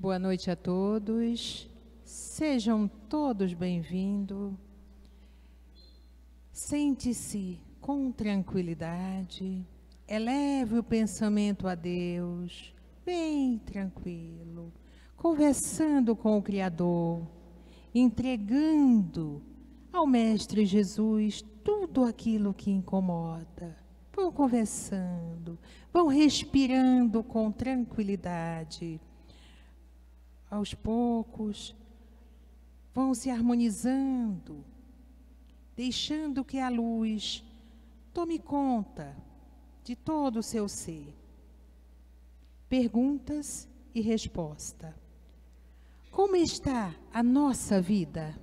Boa noite a todos. Sejam todos bem-vindos. Sente-se com tranquilidade. Eleve o pensamento a Deus, bem tranquilo, conversando com o Criador, entregando ao Mestre Jesus tudo aquilo que incomoda. Vão conversando, vão respirando com tranquilidade. Aos poucos, vão se harmonizando, deixando que a luz tome conta de todo o seu ser. Perguntas e resposta. Como está a nossa vida?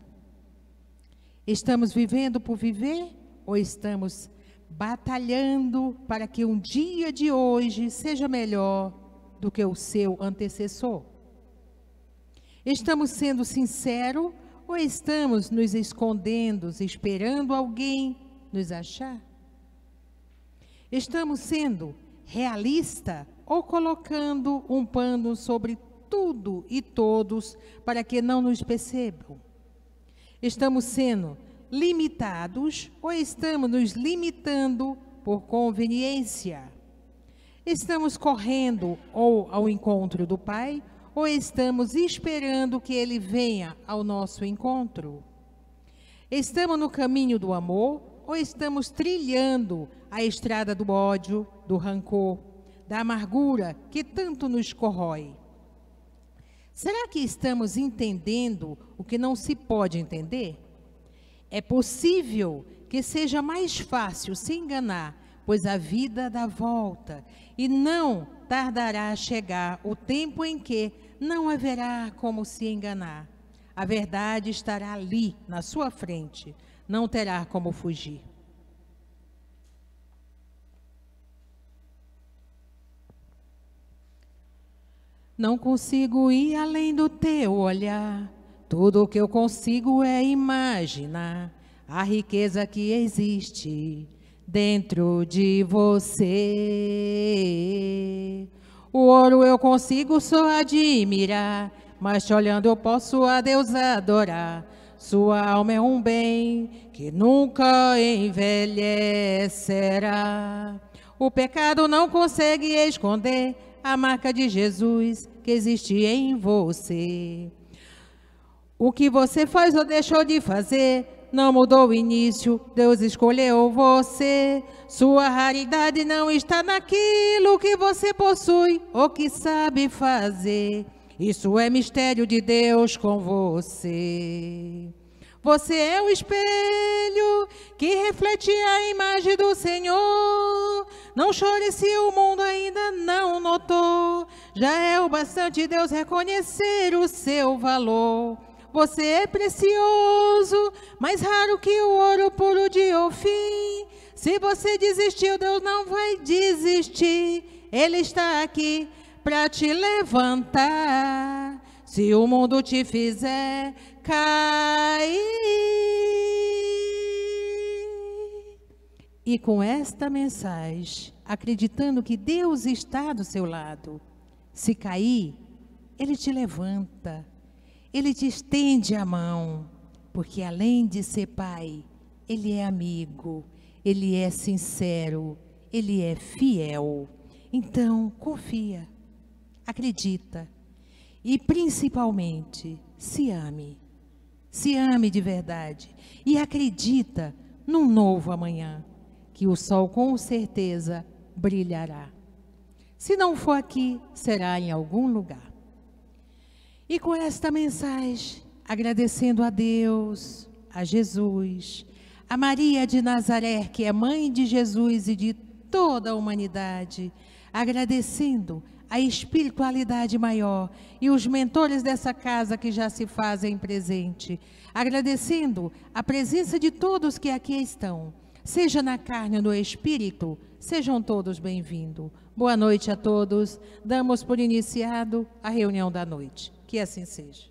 Estamos vivendo por viver ou estamos batalhando para que um dia de hoje seja melhor do que o seu antecessor? Estamos sendo sinceros ou estamos nos escondendo, esperando alguém nos achar? Estamos sendo realistas ou colocando um pano sobre tudo e todos para que não nos percebam? Estamos sendo limitados ou estamos nos limitando por conveniência? Estamos correndo ou ao encontro do Pai ou estamos esperando que Ele venha ao nosso encontro? Estamos no caminho do amor ou estamos trilhando a estrada do ódio, do rancor, da amargura que tanto nos corrói? Será que estamos entendendo o que não se pode entender? É possível que seja mais fácil se enganar, pois a vida dá volta e não tardará a chegar o tempo em que não haverá como se enganar. A verdade estará ali, na sua frente, não terá como fugir. Não consigo ir além do teu olhar, tudo o que eu consigo é imaginar a riqueza que existe dentro de você. O ouro eu consigo só admirar, mas te olhando eu posso a Deus adorar. Sua alma é um bem que nunca envelhecerá. O pecado não consegue esconder a marca de Jesus que existe em você. O que você faz ou deixou de fazer não mudou o início, Deus escolheu você. Sua raridade não está naquilo que você possui ou que sabe fazer. Isso é mistério de Deus com você. Você é o espelho que reflete a imagem do Senhor. Não chore se o mundo ainda não notou. Já é o bastante Deus reconhecer o seu valor. Você é precioso, mais raro que o ouro puro de Ofim. Se você desistiu, Deus não vai desistir. Ele está aqui para te levantar. Se o mundo te fizer cair. E com esta mensagem, acreditando que Deus está do seu lado, se cair, Ele te levanta. Ele te estende a mão, porque além de ser pai, Ele é amigo, Ele é sincero, Ele é fiel. Então, confia, acredita e, principalmente, se ame de verdade e acredita num novo amanhã, que o sol com certeza brilhará. Se não for aqui, será em algum lugar. E com esta mensagem, agradecendo a Deus, a Jesus, a Maria de Nazaré, que é mãe de Jesus e de toda a humanidade, agradecendo a espiritualidade maior e os mentores dessa casa que já se fazem presente, agradecendo a presença de todos que aqui estão, seja na carne ou no espírito, sejam todos bem-vindos. Boa noite a todos. Damos por iniciado a reunião da noite. Que assim seja.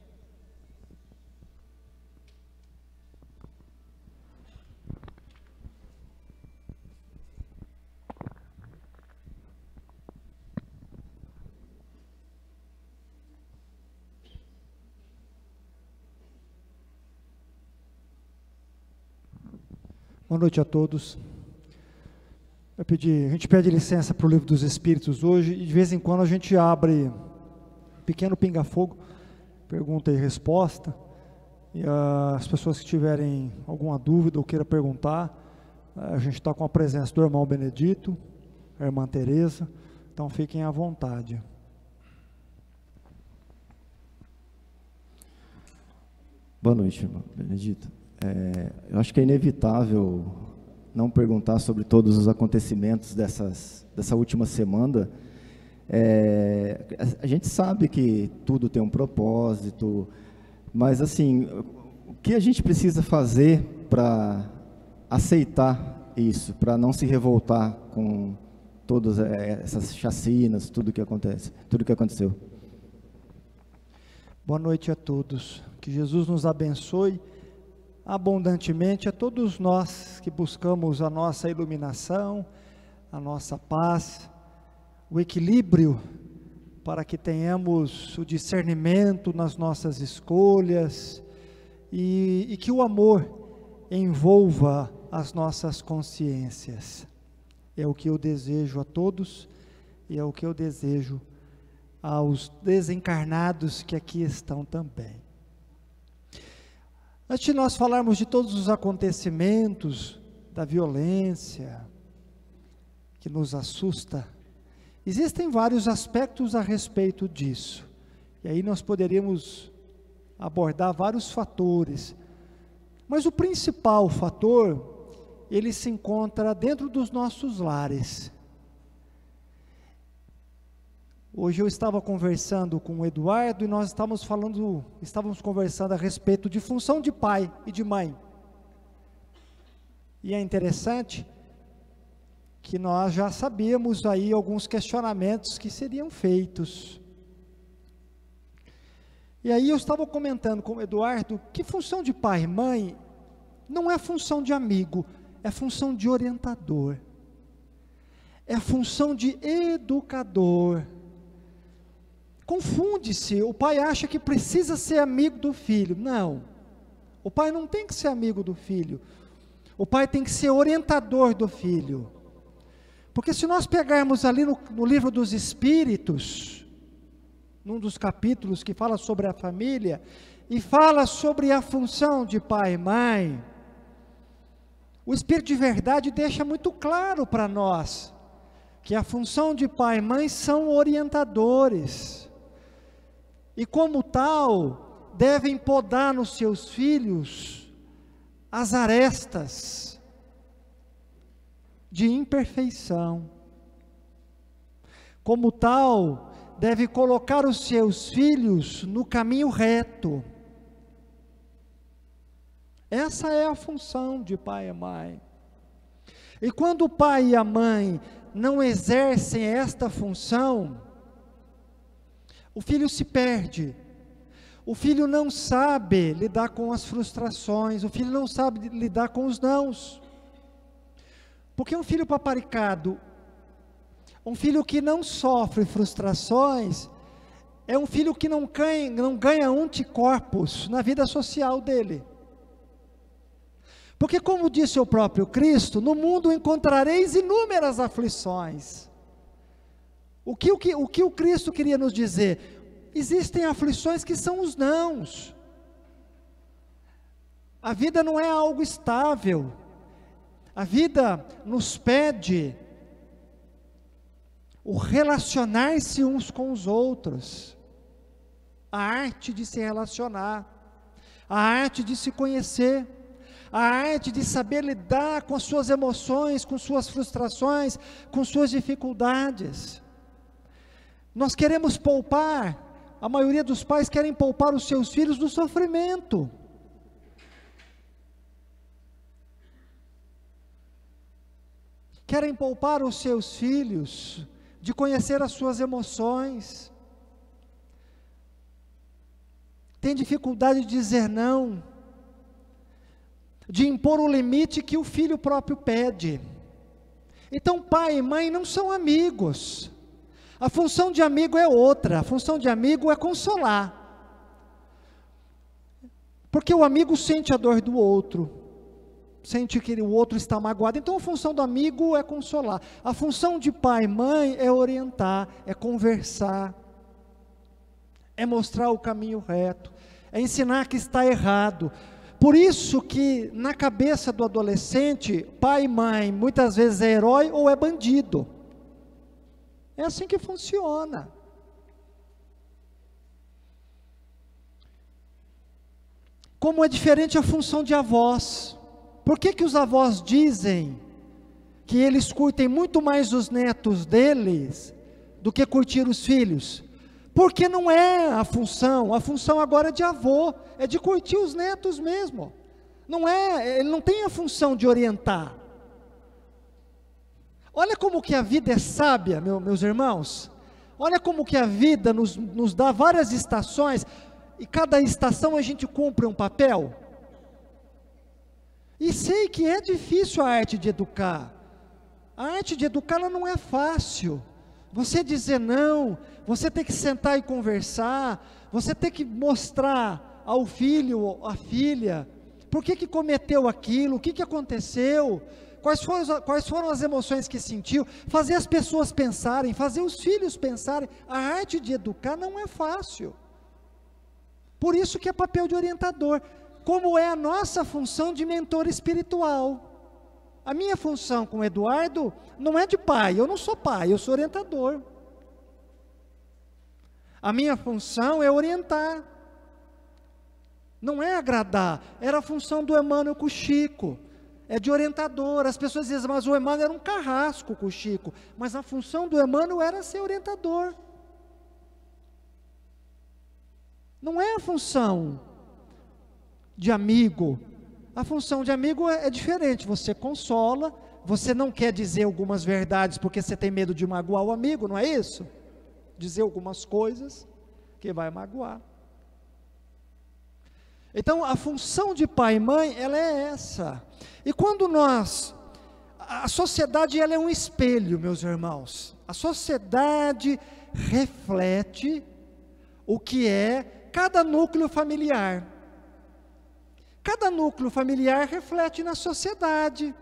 Boa noite a todos. A gente pede licença para o Livro dos Espíritos hoje, e de vez em quando a gente abre um pequeno pinga-fogo, pergunta e resposta, e as pessoas que tiverem alguma dúvida ou queira perguntar, a gente está com a presença do irmão Benedito, a irmã Tereza, então fiquem à vontade. Boa noite, irmão Benedito. Eu acho que é inevitável não perguntar sobre todos os acontecimentos dessa última semana. A gente sabe que tudo tem um propósito, mas assim, o que a gente precisa fazer para aceitar isso, para não se revoltar com todas essas chacinas, tudo que aconteceu? Boa noite a todos. Que Jesus nos abençoe abundantemente a todos nós que buscamos a nossa iluminação, a nossa paz, o equilíbrio, para que tenhamos o discernimento nas nossas escolhas e que o amor envolva as nossas consciências. É o que eu desejo a todos e é o que eu desejo aos desencarnados que aqui estão também. Antes de nós falarmos de todos os acontecimentos da violência que nos assusta, existem vários aspectos a respeito disso. E aí nós poderíamos abordar vários fatores. Mas o principal fator, ele se encontra dentro dos nossos lares. Hoje eu estava conversando com o Eduardo e nós estávamos conversando a respeito de função de pai e de mãe. E é interessante que nós já sabíamos aí alguns questionamentos que seriam feitos. E aí eu estava comentando com o Eduardo que função de pai e mãe não é função de amigo, é função de orientador, é função de educador. Confunde-se, o pai acha que precisa ser amigo do filho. Não, o pai não tem que ser amigo do filho, o pai tem que ser orientador do filho. Porque se nós pegarmos ali no Livro dos Espíritos, num dos capítulos que fala sobre a família, e fala sobre a função de pai e mãe, o Espírito de Verdade deixa muito claro para nós, que a função de pai e mãe são orientadores, e como tal, devem podar nos seus filhos as arestas de imperfeição. Como tal, deve colocar os seus filhos no caminho reto. Essa é a função de pai e mãe. E quando o pai e a mãe não exercem esta função, o filho se perde, o filho não sabe lidar com as frustrações, o filho não sabe lidar com os nãos. Porque um filho paparicado, um filho que não sofre frustrações, é um filho que não ganha anticorpos na vida social dele. Porque como disse o próprio Cristo, no mundo encontrareis inúmeras aflições. O que o Cristo queria nos dizer? Existem aflições que são os nãos. A vida não é algo estável. A vida nos pede o relacionar-se uns com os outros. A arte de se relacionar. A arte de se conhecer. A arte de saber lidar com as suas emoções, com suas frustrações, com suas dificuldades. Nós queremos poupar, a maioria dos pais querem poupar os seus filhos do sofrimento. Querem poupar os seus filhos de conhecer as suas emoções. Tem dificuldade de dizer não, de impor o limite que o filho próprio pede. Então pai e mãe não são amigos. A função de amigo é outra, a função de amigo é consolar. Porque o amigo sente a dor do outro, sente que o outro está magoado. Então a função do amigo é consolar. A função de pai e mãe é orientar, é conversar, é mostrar o caminho reto, é ensinar que está errado. Por isso que na cabeça do adolescente, pai e mãe muitas vezes é herói ou é bandido. É assim que funciona. Como é diferente a função de avós. Por que os avós dizem que eles curtem muito mais os netos deles do que curtir os filhos? Porque não é a função agora é de avô, é de curtir os netos mesmo. Ele não tem a função de orientar. Olha como que a vida é sábia, meus irmãos. Olha como que a vida nos dá várias estações, e cada estação a gente cumpre um papel. E sei que é difícil a arte de educar. A arte de educar ela não é fácil. Você dizer não, você tem que sentar e conversar, você tem que mostrar ao filho ou à filha por que cometeu aquilo, o que aconteceu, quais foram as emoções que sentiu, fazer as pessoas pensarem, fazer os filhos pensarem. A arte de educar não é fácil. Por isso que é papel de orientador, como é a nossa função de mentor espiritual. A minha função com o Eduardo não é de pai, eu não sou pai, eu sou orientador. A minha função é orientar, não é agradar. Era a função do Emmanuel com o Chico, é de orientador. As pessoas dizem, mas o Emmanuel era um carrasco com o Chico, mas a função do Emmanuel era ser orientador. Não é a função de amigo. A função de amigo é diferente. Você consola, você não quer dizer algumas verdades porque você tem medo de magoar o amigo, não é isso? Dizer algumas coisas que vai magoar. Então a função de pai e mãe, ela é essa. E quando a sociedade ela é um espelho, meus irmãos. A sociedade reflete o que é cada núcleo familiar. Cada núcleo familiar reflete na sociedade,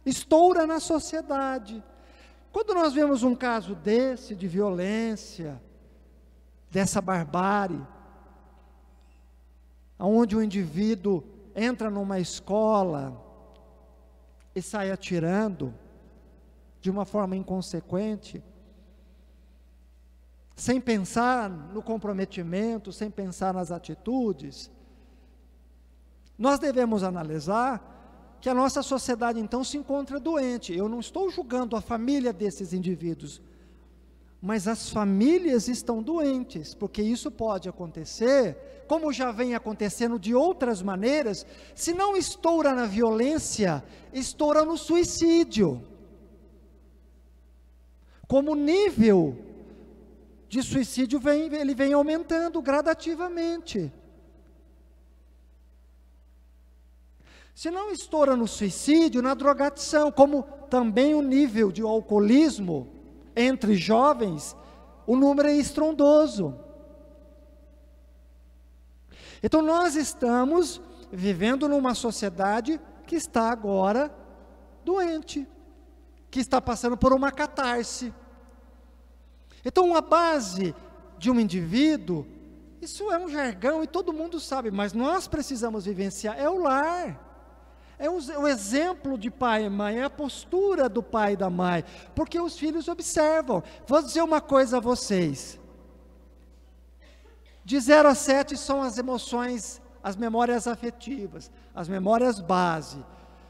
estoura na sociedade. Quando nós vemos um caso desse, de violência, dessa barbárie, onde o indivíduo entra numa escola e sai atirando de uma forma inconsequente, sem pensar no comprometimento, sem pensar nas atitudes, nós devemos analisar que a nossa sociedade então se encontra doente. Eu não estou julgando a família desses indivíduos, mas as famílias estão doentes, porque isso pode acontecer, como já vem acontecendo de outras maneiras. Se não estoura na violência, estoura no suicídio. Como o nível de suicídio ele vem aumentando gradativamente. Se não estoura no suicídio, na drogadição, como também o nível de alcoolismo entre jovens, o número é estrondoso. Então nós estamos vivendo numa sociedade que está agora doente, que está passando por uma catarse. Então a base de um indivíduo, isso é um jargão e todo mundo sabe, mas nós precisamos vivenciar, é o lar. É o exemplo de pai e mãe, é a postura do pai e da mãe, porque os filhos observam. Vou dizer uma coisa a vocês, de 0 a 7 são as emoções, as memórias afetivas, as memórias base.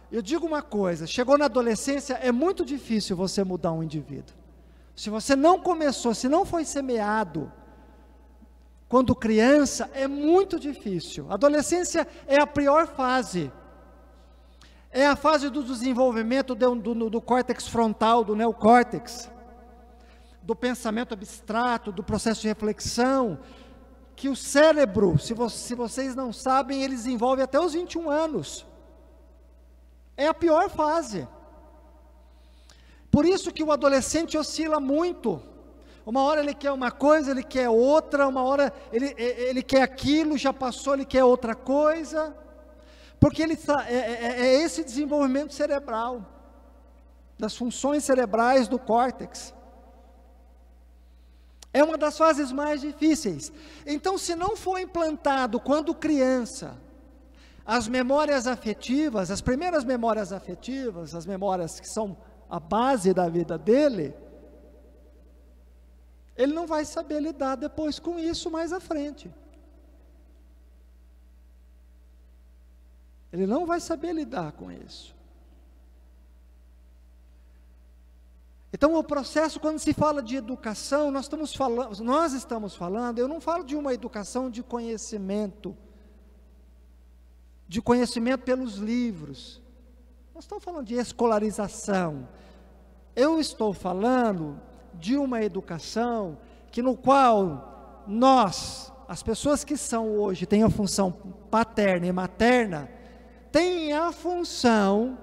Eu digo uma coisa, chegou na adolescência, é muito difícil você mudar um indivíduo. Se você não começou, se não foi semeado, quando criança, é muito difícil. A adolescência é a pior fase. É a fase do desenvolvimento do córtex frontal, do neocórtex, do pensamento abstrato, do processo de reflexão, que o cérebro, se vocês não sabem, ele desenvolve até os 21 anos. É a pior fase. Por isso que o adolescente oscila muito. Uma hora ele quer uma coisa, ele quer outra, uma hora ele quer aquilo, já passou, ele quer outra coisa. Porque é esse desenvolvimento cerebral, das funções cerebrais do córtex. É uma das fases mais difíceis. Então, se não for implantado quando criança, as memórias afetivas, as primeiras memórias afetivas, as memórias que são a base da vida dele, ele não vai saber lidar depois com isso mais à frente. Ele não vai saber lidar com isso. Então, o processo, quando se fala de educação, nós estamos falando, eu não falo de uma educação de conhecimento pelos livros. Nós estamos falando de escolarização. Eu estou falando de uma educação no qual nós, as pessoas que são hoje, têm a função paterna e materna, têm a função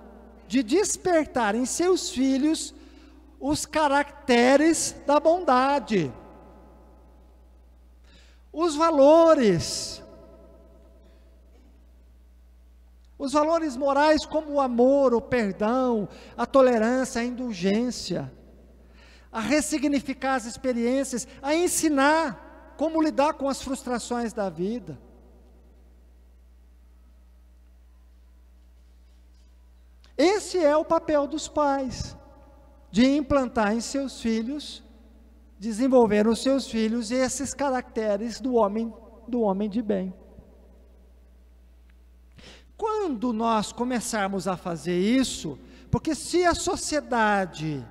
de despertar em seus filhos os caracteres da bondade, os valores morais como o amor, o perdão, a tolerância, a indulgência, a ressignificar as experiências, a ensinar como lidar com as frustrações da vida. Esse é o papel dos pais, de implantar em seus filhos, desenvolver nos seus filhos esses caracteres do homem de bem. Quando nós começarmos a fazer isso, porque se a sociedade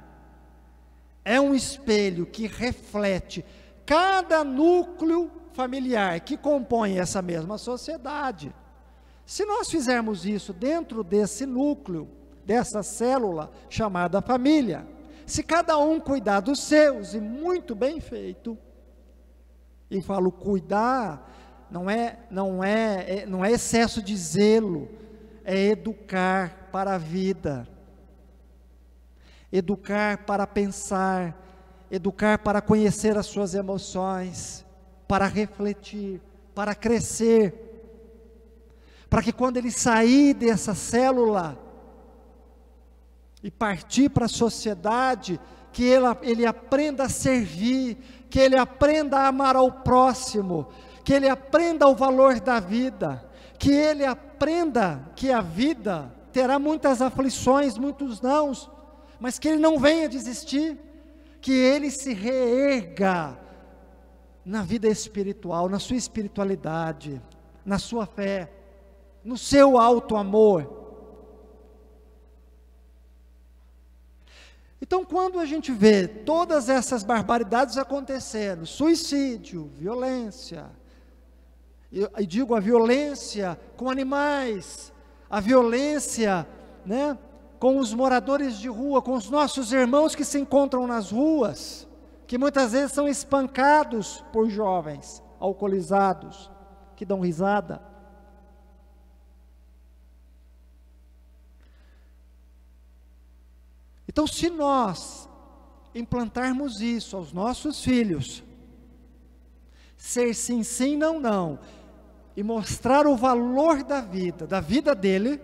é um espelho que reflete cada núcleo familiar que compõe essa mesma sociedade, se nós fizermos isso dentro desse núcleo, dessa célula chamada família, se cada um cuidar dos seus, e muito bem feito, e falo cuidar, não é excesso de zelo, é educar para a vida, educar para pensar, educar para conhecer as suas emoções, para refletir, para crescer, para que quando ele sair dessa célula e partir para a sociedade, que ele aprenda a servir, que ele aprenda a amar ao próximo, que ele aprenda o valor da vida, que ele aprenda que a vida terá muitas aflições, muitos nãos, mas que ele não venha desistir, que ele se reerga na vida espiritual, na sua espiritualidade, na sua fé, no seu alto amor. Então, quando a gente vê todas essas barbaridades acontecendo, suicídio, violência, e digo a violência com animais, a violência, né, com os moradores de rua, com os nossos irmãos que se encontram nas ruas, que muitas vezes são espancados por jovens alcoolizados, que dão risada. Então, se nós implantarmos isso aos nossos filhos, ser sim, sim, não, não, e mostrar o valor da vida dele,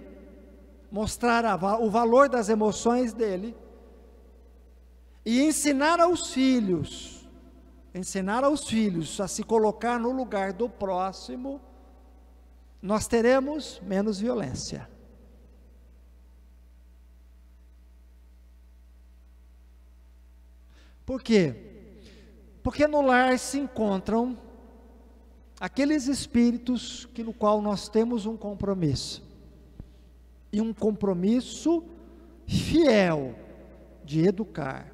mostrar o valor das emoções dele, e ensinar aos filhos a se colocar no lugar do próximo, nós teremos menos violência. Por quê? Porque no lar se encontram aqueles espíritos no qual nós temos um compromisso, e um compromisso fiel de educar,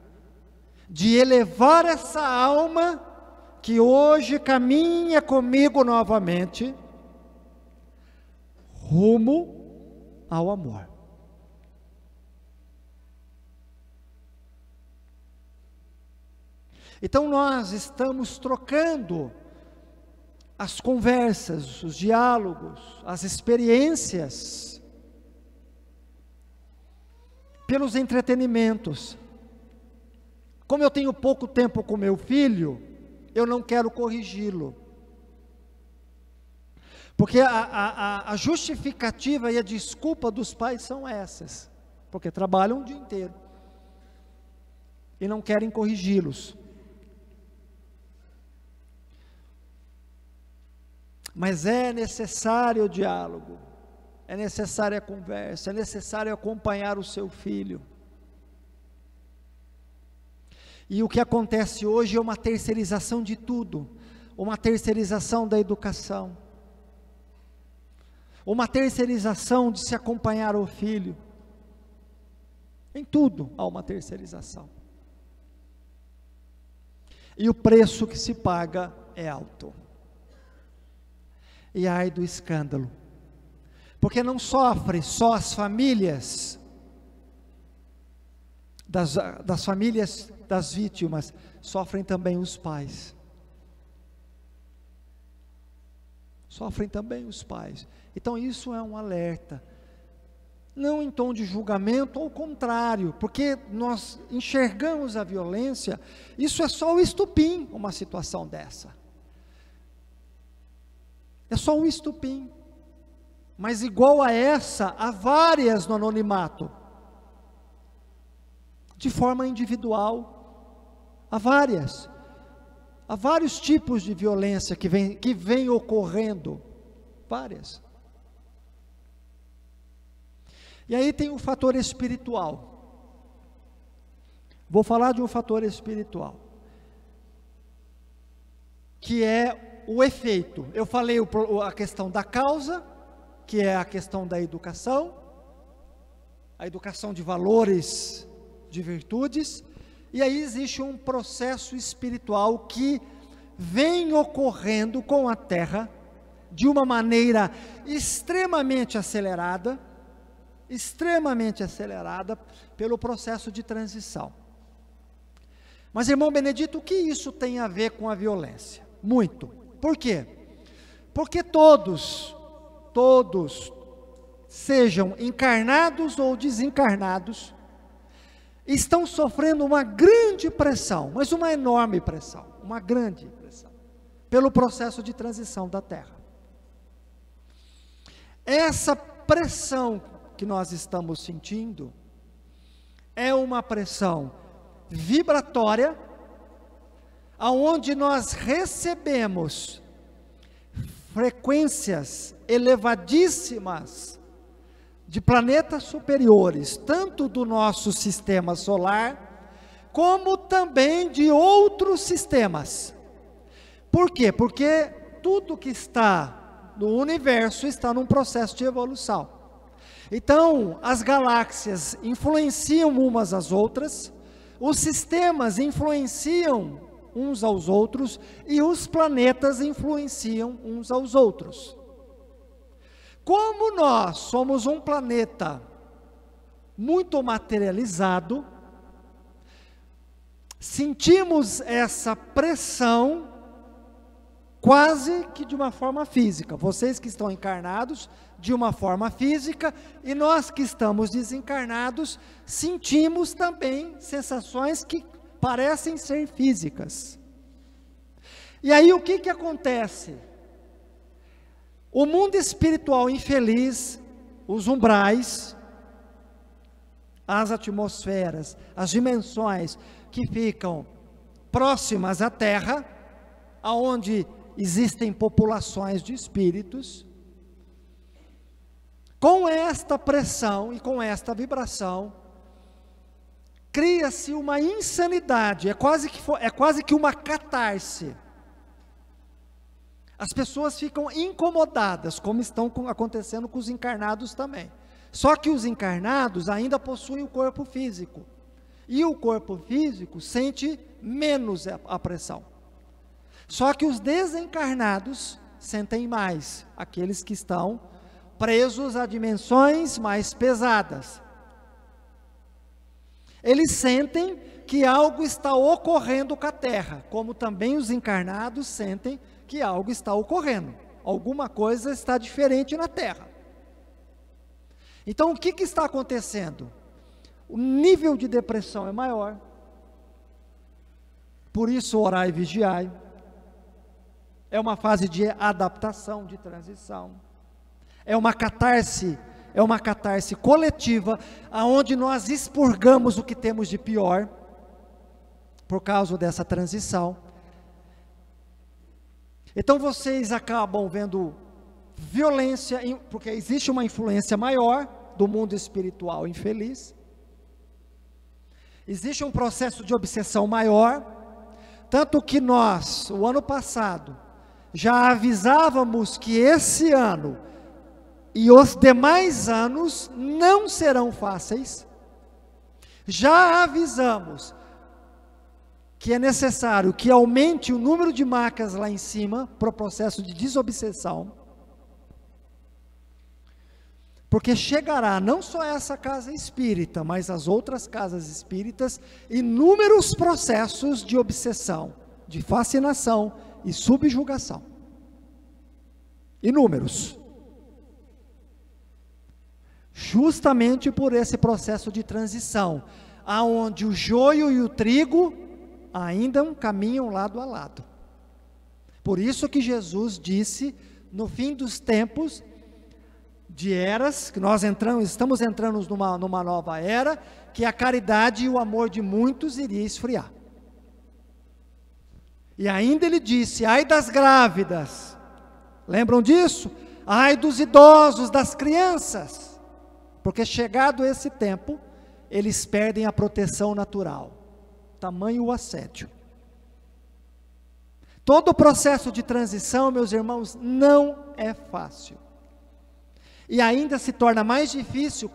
de elevar essa alma que hoje caminha comigo novamente, rumo ao amor. Então nós estamos trocando as conversas, os diálogos, as experiências, pelos entretenimentos. Como eu tenho pouco tempo com meu filho, eu não quero corrigi-lo. Porque a justificativa e a desculpa dos pais são essas, porque trabalham o dia inteiro e não querem corrigi-los. Mas é necessário o diálogo, é necessária a conversa, é necessário acompanhar o seu filho. E o que acontece hoje é uma terceirização de tudo, uma terceirização da educação, uma terceirização de se acompanhar o filho. Em tudo há uma terceirização. E o preço que se paga é alto. E ai do escândalo, porque não sofre só as famílias das famílias das vítimas, sofrem também os pais. Sofrem também os pais. Então isso é um alerta, não em tom de julgamento, ao contrário, porque nós enxergamos a violência, isso é só o estupim, uma situação dessa. É só um estupim, mas igual a essa, há várias no anonimato, de forma individual, há vários tipos de violência que vem ocorrendo, várias. E aí tem o fator espiritual, vou falar de um fator espiritual, que é o efeito. Eu falei a questão da causa, que é a questão da educação, a educação de valores, de virtudes, e aí existe um processo espiritual que vem ocorrendo com a terra, de uma maneira extremamente acelerada pelo processo de transição. Mas, irmão Benedito, o que isso tem a ver com a violência? Muito. Por quê? Porque todos, sejam encarnados ou desencarnados, estão sofrendo uma grande pressão, mas uma enorme pressão, uma grande pressão, pelo processo de transição da Terra. Essa pressão que nós estamos sentindo é uma pressão vibratória, aonde nós recebemos frequências elevadíssimas de planetas superiores, tanto do nosso sistema solar, como também de outros sistemas. Por quê? Porque tudo que está no universo está num processo de evolução. Então, as galáxias influenciam umas às outras, os sistemas influenciam uns aos outros, e os planetas influenciam uns aos outros. Como nós somos um planeta muito materializado, sentimos essa pressão quase que de uma forma física. Vocês que estão encarnados, de uma forma física, e nós que estamos desencarnados, sentimos também sensações que parecem ser físicas. E aí o que acontece? O mundo espiritual infeliz, os umbrais, as atmosferas, as dimensões que ficam próximas à Terra, aonde existem populações de espíritos, com esta pressão e com esta vibração, cria-se uma insanidade, é quase que uma catarse. As pessoas ficam incomodadas, como estão acontecendo com os encarnados também. Só que os encarnados ainda possuem o corpo físico, e o corpo físico sente menos a pressão. Só que os desencarnados sentem mais, aqueles que estão presos a dimensões mais pesadas. Eles sentem que algo está ocorrendo com a Terra, como também os encarnados sentem que algo está ocorrendo, alguma coisa está diferente na Terra. Então o que está acontecendo? O nível de depressão é maior, por isso orai e vigiai. É uma fase de adaptação, de transição. É uma catarse coletiva, aonde nós expurgamos o que temos de pior, por causa dessa transição. Então vocês acabam vendo violência, porque existe uma influência maior do mundo espiritual infeliz. Existe um processo de obsessão maior, tanto que nós, o ano passado, já avisávamos que esse ano e os demais anos não serão fáceis. Já avisamos que é necessário que aumente o número de marcas lá em cima para o processo de desobsessão, porque chegará não só essa casa espírita, mas as outras casas espíritas, inúmeros processos de obsessão, de fascinação e subjugação. Inúmeros. Justamente por esse processo de transição, aonde o joio e o trigo ainda caminham lado a lado. Por isso que Jesus disse, no fim dos tempos, de eras, que nós estamos entrando numa nova era, que a caridade e o amor de muitos iria esfriar. E ainda ele disse, ai das grávidas, lembram disso? Ai dos idosos, das crianças, porque chegado esse tempo, eles perdem a proteção natural, tamanho o assédio. Todo o processo de transição, meus irmãos, não é fácil. E ainda se torna mais difícil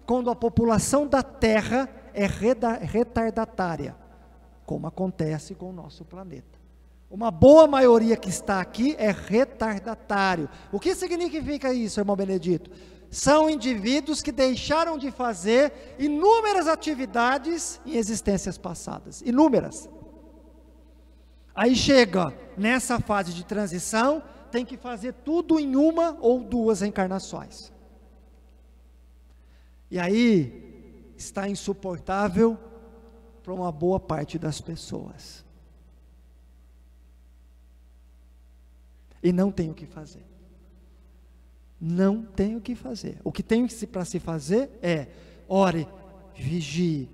quando a população da Terra é retardatária, como acontece com o nosso planeta. Uma boa maioria que está aqui é retardatário. O que significa isso, irmão Benedito? São indivíduos que deixaram de fazer inúmeras atividades em existências passadas, inúmeras. Aí chega nessa fase de transição, tem que fazer tudo em uma ou duas encarnações. E aí está insuportável para uma boa parte das pessoas. E não tem o que fazer. Não tem o que fazer. O que tem para se fazer é ore, vigie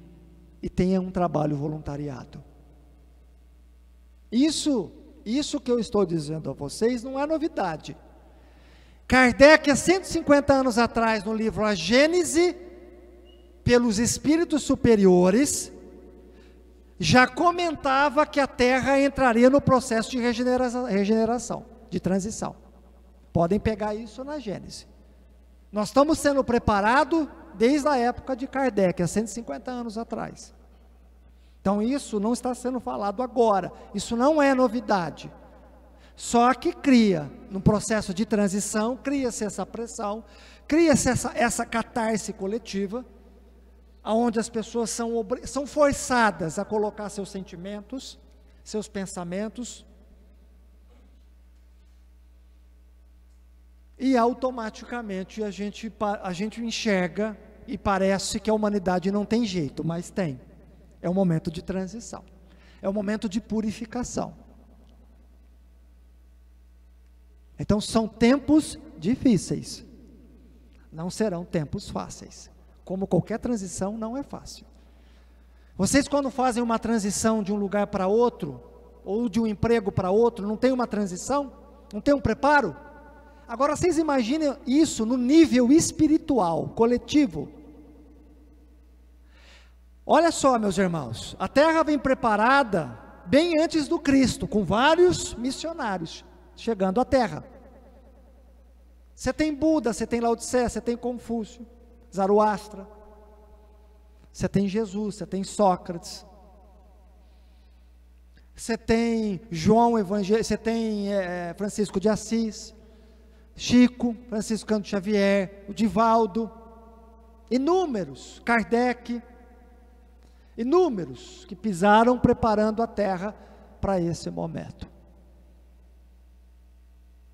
e tenha um trabalho voluntariado. Isso que eu estou dizendo a vocês não é novidade. Kardec, há 150 anos atrás, no livro A Gênese, pelos espíritos superiores, já comentava que a Terra entraria no processo de regeneração, de transição. Podem pegar isso na Gênese. Nós estamos sendo preparados desde a época de Kardec, há 150 anos atrás. Então isso não está sendo falado agora, isso não é novidade. Só que no processo de transição, cria-se essa pressão, cria-se essa catarse coletiva, onde as pessoas são forçadas a colocar seus sentimentos, seus pensamentos, e automaticamente a gente enxerga e parece que a humanidade não tem jeito, mas tem. É um momento de transição, é um momento de purificação. Então são tempos difíceis, não serão tempos fáceis, como qualquer transição não é fácil. Vocês quando fazem uma transição de um lugar para outro, ou de um emprego para outro, não tem uma transição? Não tem um preparo? Agora vocês imaginem isso no nível espiritual, coletivo. Olha só, meus irmãos, a Terra vem preparada bem antes do Cristo, com vários missionários chegando à Terra. Você tem Buda, você tem Laodiceia, você tem Confúcio, Zoroastra, você tem Jesus, você tem Sócrates, você tem João Evangelista, você tem Francisco de Assis, Chico, Francisco Xavier, o Divaldo, inúmeros, Kardec, inúmeros que pisaram preparando a Terra para esse momento.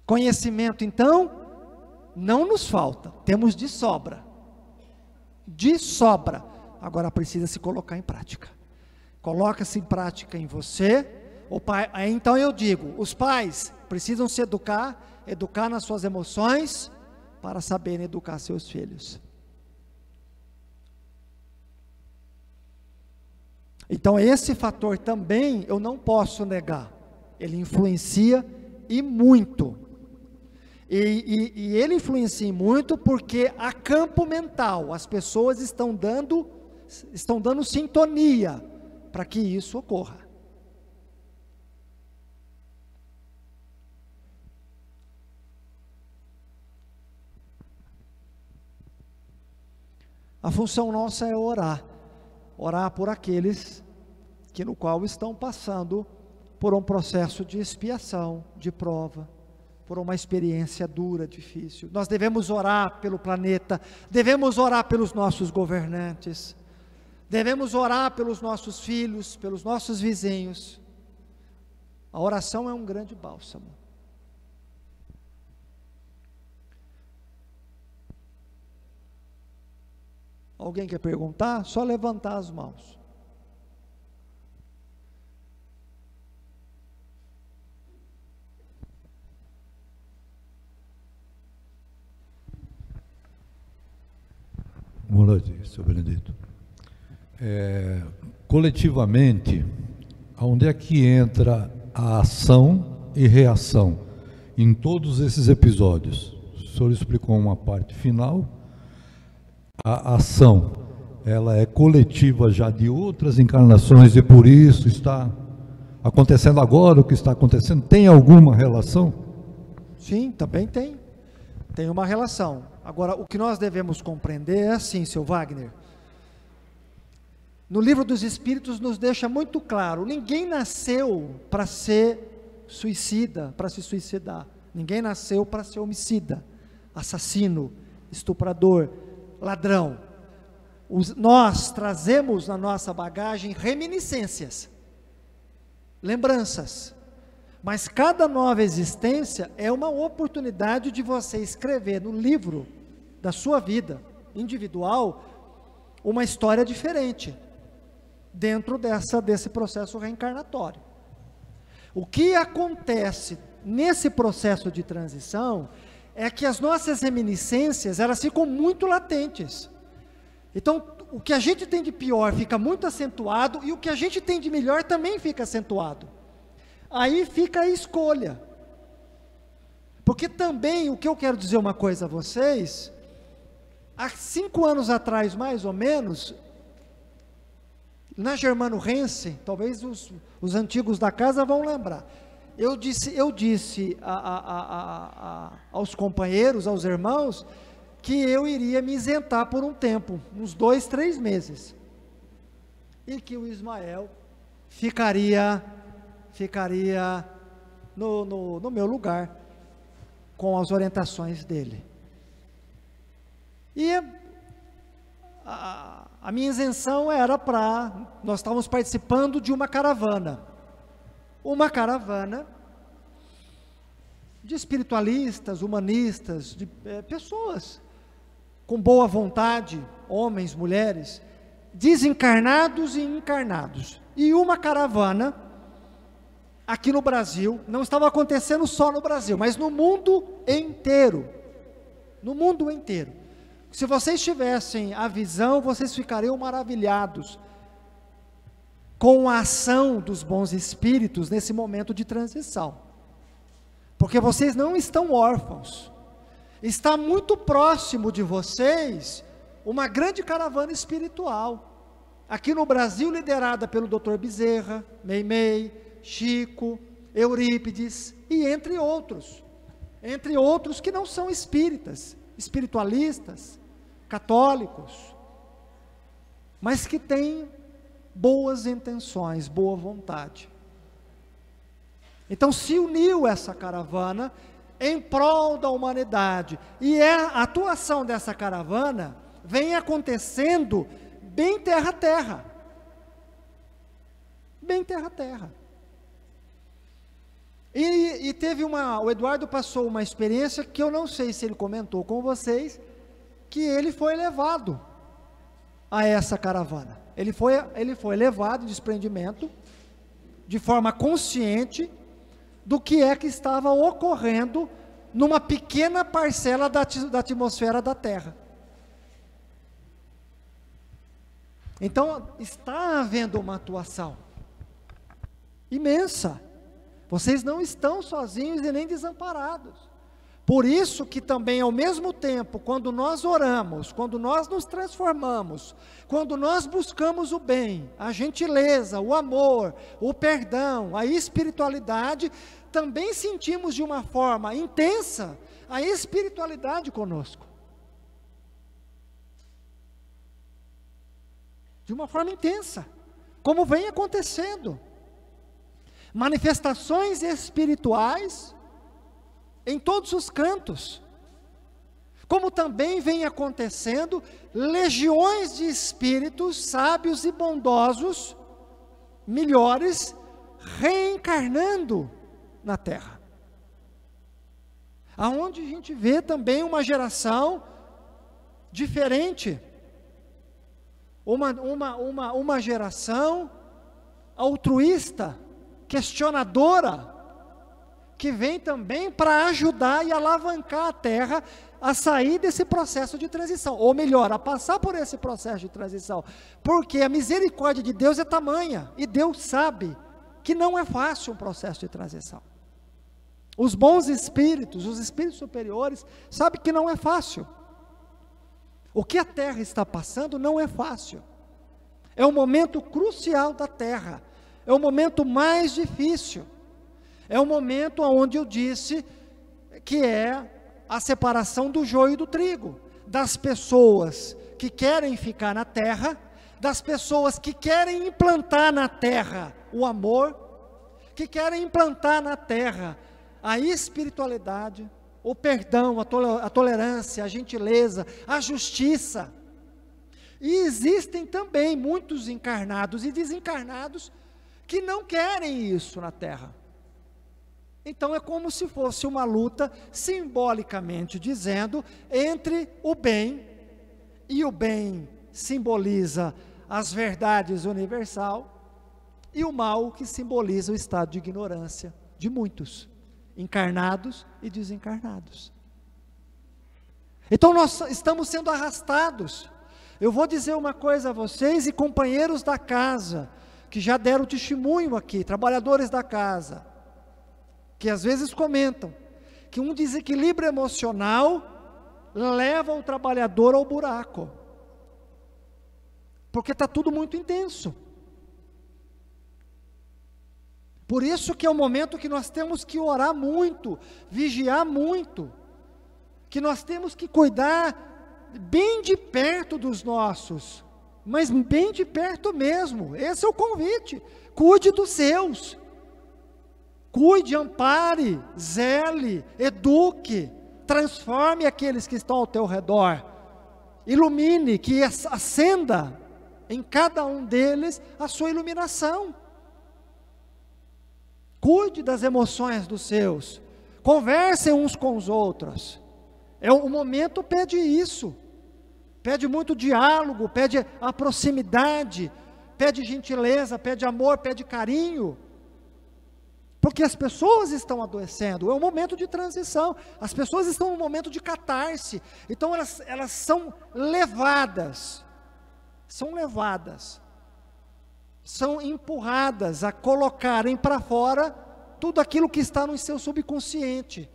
Conhecimento, então, não nos falta, temos de sobra. De sobra. Agora precisa se colocar em prática. Coloca-se em prática em você. O pai, então eu digo, os pais, precisam se educar nas suas emoções, para saberem educar seus filhos. Então esse fator também eu não posso negar, ele influencia e muito, e ele influencia muito porque a campo mental, as pessoas estão dando sintonia para que isso ocorra. A função nossa é orar por aqueles que no qual estão passando por um processo de expiação, de prova, por uma experiência dura, difícil. Nós devemos orar pelo planeta, devemos orar pelos nossos governantes, devemos orar pelos nossos filhos, pelos nossos vizinhos. A oração é um grande bálsamo. Alguém quer perguntar? Só levantar as mãos. Boa noite, senhor Benedito. Coletivamente, onde é que entra a ação e reação em todos esses episódios? O senhor explicou uma parte final. A ação, ela é coletiva já de outras encarnações e por isso está acontecendo agora o que está acontecendo? Tem alguma relação? Sim, também tem. Tem uma relação. Agora, o que nós devemos compreender é assim, seu Wagner. No Livro dos Espíritos nos deixa muito claro, ninguém nasceu para ser suicida, para se suicidar. Ninguém nasceu para ser homicida, assassino, estuprador, ladrão. Nós trazemos na nossa bagagem reminiscências, lembranças, mas cada nova existência é uma oportunidade de você escrever no livro da sua vida individual uma história diferente dentro desse processo reencarnatório. O que acontece nesse processo de transição é que as nossas reminiscências, elas ficam muito latentes. Então, o que a gente tem de pior fica muito acentuado, e o que a gente tem de melhor também fica acentuado. Aí fica a escolha. Porque também, o que eu quero dizer uma coisa a vocês, há 5 anos atrás, mais ou menos, na Germano Rense, talvez os antigos da casa vão lembrar, eu disse aos companheiros, aos irmãos, que eu iria me isentar por um tempo, uns 2, 3 meses, e que o Ismael ficaria no meu lugar, com as orientações dele. E a minha isenção era nós estávamos participando de uma caravana de espiritualistas, humanistas, de pessoas com boa vontade, homens, mulheres, desencarnados e encarnados, e uma caravana aqui no Brasil. Não estava acontecendo só no Brasil, mas no mundo inteiro, se vocês tivessem a visão, vocês ficariam maravilhados com a ação dos bons espíritos nesse momento de transição, porque vocês não estão órfãos, está muito próximo de vocês uma grande caravana espiritual, aqui no Brasil, liderada pelo Dr. Bezerra, Meimei, Chico, Eurípides, e entre outros que não são espíritas, espiritualistas, católicos, mas que têm boas intenções, boa vontade. Então se uniu essa caravana em prol da humanidade, e a atuação dessa caravana vem acontecendo bem terra a terra, e teve o Eduardo passou uma experiência que eu não sei se ele comentou com vocês, que ele foi levado a essa caravana. Ele foi levado em desprendimento, de forma consciente, do que é que estava ocorrendo numa pequena parcela da atmosfera da Terra. Então, está havendo uma atuação imensa. Vocês não estão sozinhos e nem desamparados. Por isso que também, ao mesmo tempo, quando nós oramos, quando nós nos transformamos, quando nós buscamos o bem, a gentileza, o amor, o perdão, a espiritualidade, também sentimos de uma forma intensa a espiritualidade conosco. De uma forma intensa, como vem acontecendo. Manifestações espirituais em todos os cantos, como também vem acontecendo legiões de espíritos sábios e bondosos, melhores, reencarnando na Terra. Aonde a gente vê também uma geração diferente, uma geração altruísta, questionadora, que vem também para ajudar e alavancar a Terra a sair desse processo de transição, ou melhor, a passar por esse processo de transição, porque a misericórdia de Deus é tamanha, e Deus sabe que não é fácil um processo de transição. Os bons espíritos, os espíritos superiores, sabem que não é fácil. O que a Terra está passando não é fácil, é um momento crucial da Terra, é o momento mais difícil, é o momento onde eu disse que é a separação do joio e do trigo, das pessoas que querem ficar na Terra, das pessoas que querem implantar na Terra o amor, que querem implantar na Terra a espiritualidade, o perdão, a tolerância, a gentileza, a justiça. E existem também muitos encarnados e desencarnados que não querem isso na Terra. Então é como se fosse uma luta, simbolicamente dizendo, entre o bem, e o bem simboliza as verdades universal, e o mal que simboliza o estado de ignorância de muitos, encarnados e desencarnados. Então nós estamos sendo arrastados. Eu vou dizer uma coisa a vocês e companheiros da casa, que já deram testemunho aqui, trabalhadores da casa, que às vezes comentam que um desequilíbrio emocional leva o trabalhador ao buraco, porque está tudo muito intenso. Por isso que é o momento que nós temos que orar muito, vigiar muito, que nós temos que cuidar bem de perto dos nossos, mas bem de perto mesmo. Esse é o convite. Cuide dos seus. Cuide, ampare, zele, eduque, transforme aqueles que estão ao teu redor. Ilumine, que acenda em cada um deles a sua iluminação. Cuide das emoções dos seus. Conversem uns com os outros. O momento pede isso. Pede muito diálogo, pede a proximidade, pede gentileza, pede amor, pede carinho. Porque as pessoas estão adoecendo, é um momento de transição, as pessoas estão num momento de catarse, então elas são levadas, são empurradas a colocarem para fora tudo aquilo que está no seu subconsciente,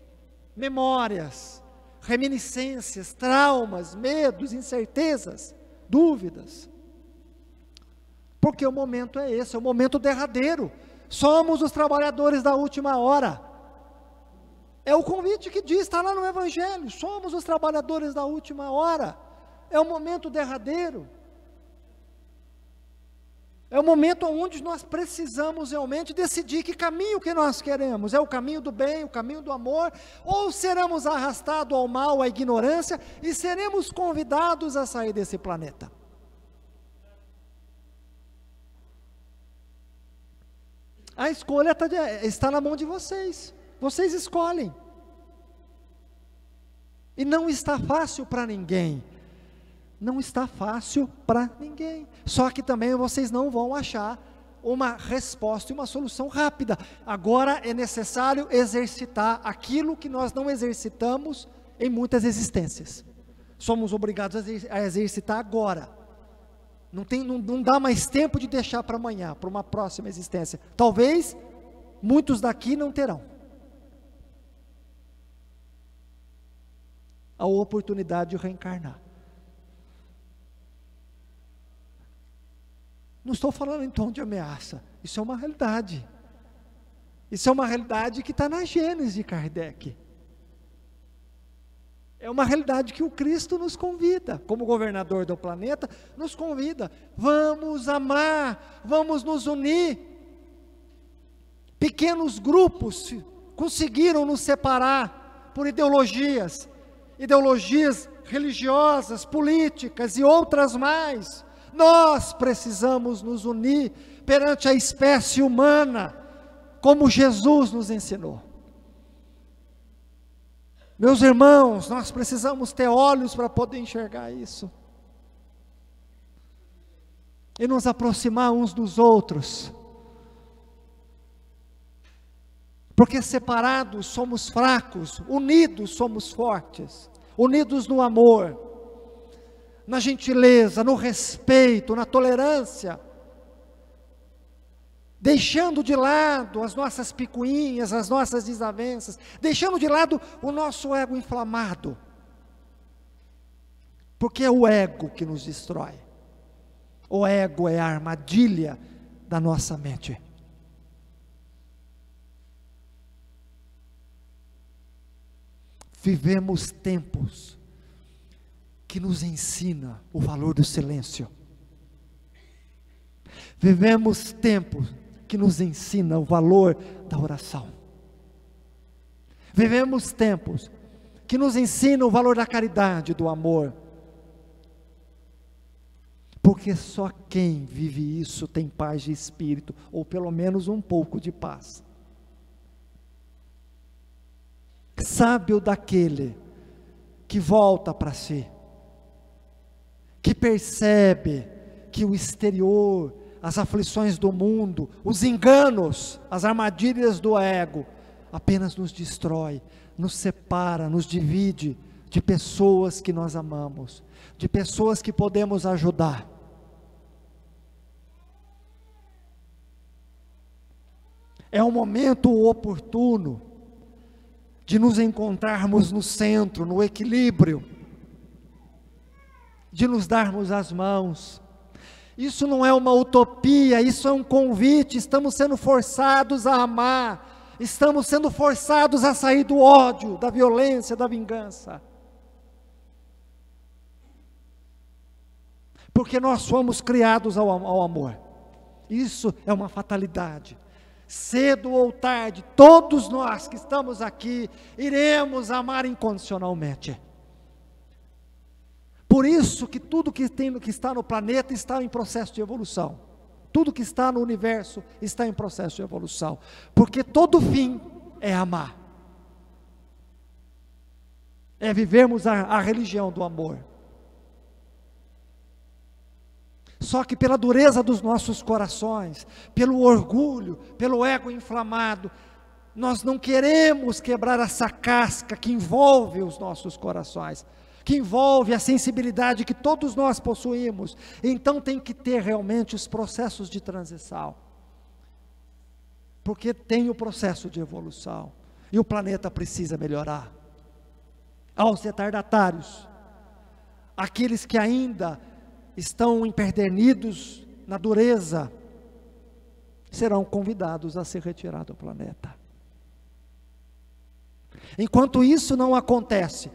memórias, reminiscências, traumas, medos, incertezas, dúvidas, porque o momento é esse, é o momento derradeiro. Somos os trabalhadores da última hora. É o convite que diz, está lá no Evangelho. Somos os trabalhadores da última hora. É o momento derradeiro. É o momento onde nós precisamos realmente decidir que caminho que nós queremos. É o caminho do bem, o caminho do amor, ou seremos arrastados ao mal, à ignorância, e seremos convidados a sair desse planeta. A escolha está na mão de vocês. Vocês escolhem. E não está fácil para ninguém. Não está fácil para ninguém. Só que também vocês não vão achar uma resposta e uma solução rápida. Agora é necessário exercitar aquilo que nós não exercitamos em muitas existências. Somos obrigados a exercitar agora. Não dá mais tempo de deixar para amanhã, para uma próxima existência. Talvez muitos daqui não terão a oportunidade de reencarnar. Não estou falando em tom de ameaça, isso é uma realidade. Isso é uma realidade que está na Gênese de Kardec. É uma realidade que o Cristo nos convida, como governador do planeta, nos convida. Vamos amar, vamos nos unir. Pequenos grupos conseguiram nos separar por ideologias religiosas, políticas e outras mais. Nós precisamos nos unir perante a espécie humana, como Jesus nos ensinou. Meus irmãos, nós precisamos ter olhos para poder enxergar isso. E nos aproximar uns dos outros. Porque separados somos fracos, unidos somos fortes. Unidos no amor, na gentileza, no respeito, na tolerância. Deixando de lado as nossas picuinhas, as nossas desavenças, deixando de lado o nosso ego inflamado, porque é o ego que nos destrói, o ego é a armadilha da nossa mente. Vivemos tempos que nos ensina o valor do silêncio, vivemos tempos que nos ensina o valor da oração. Vivemos tempos que nos ensinam o valor da caridade, do amor. Porque só quem vive isso tem paz de espírito, ou pelo menos um pouco de paz. Sábio daquele que volta para si, que percebe que o exterior, as aflições do mundo, os enganos, as armadilhas do ego, apenas nos destrói, nos separa, nos divide de pessoas que nós amamos, de pessoas que podemos ajudar. É um momento oportuno de nos encontrarmos no centro, no equilíbrio, de nos darmos as mãos. Isso não é uma utopia, isso é um convite. Estamos sendo forçados a amar, estamos sendo forçados a sair do ódio, da violência, da vingança. Porque nós fomos criados ao amor. Isso é uma fatalidade. Cedo ou tarde, todos nós que estamos aqui, iremos amar incondicionalmente. Por isso que tudo que está no planeta está em processo de evolução. Tudo que está no universo está em processo de evolução. Porque todo fim é amar. É vivermos a religião do amor. Só que pela dureza dos nossos corações, pelo orgulho, pelo ego inflamado, nós não queremos quebrar essa casca que envolve os nossos corações, que envolve a sensibilidade que todos nós possuímos. Então tem que ter realmente os processos de transição, porque tem o processo de evolução, e o planeta precisa melhorar. Aos retardatários, aqueles que ainda estão empedernidos na dureza, serão convidados a se retirar do planeta. Enquanto isso não acontece,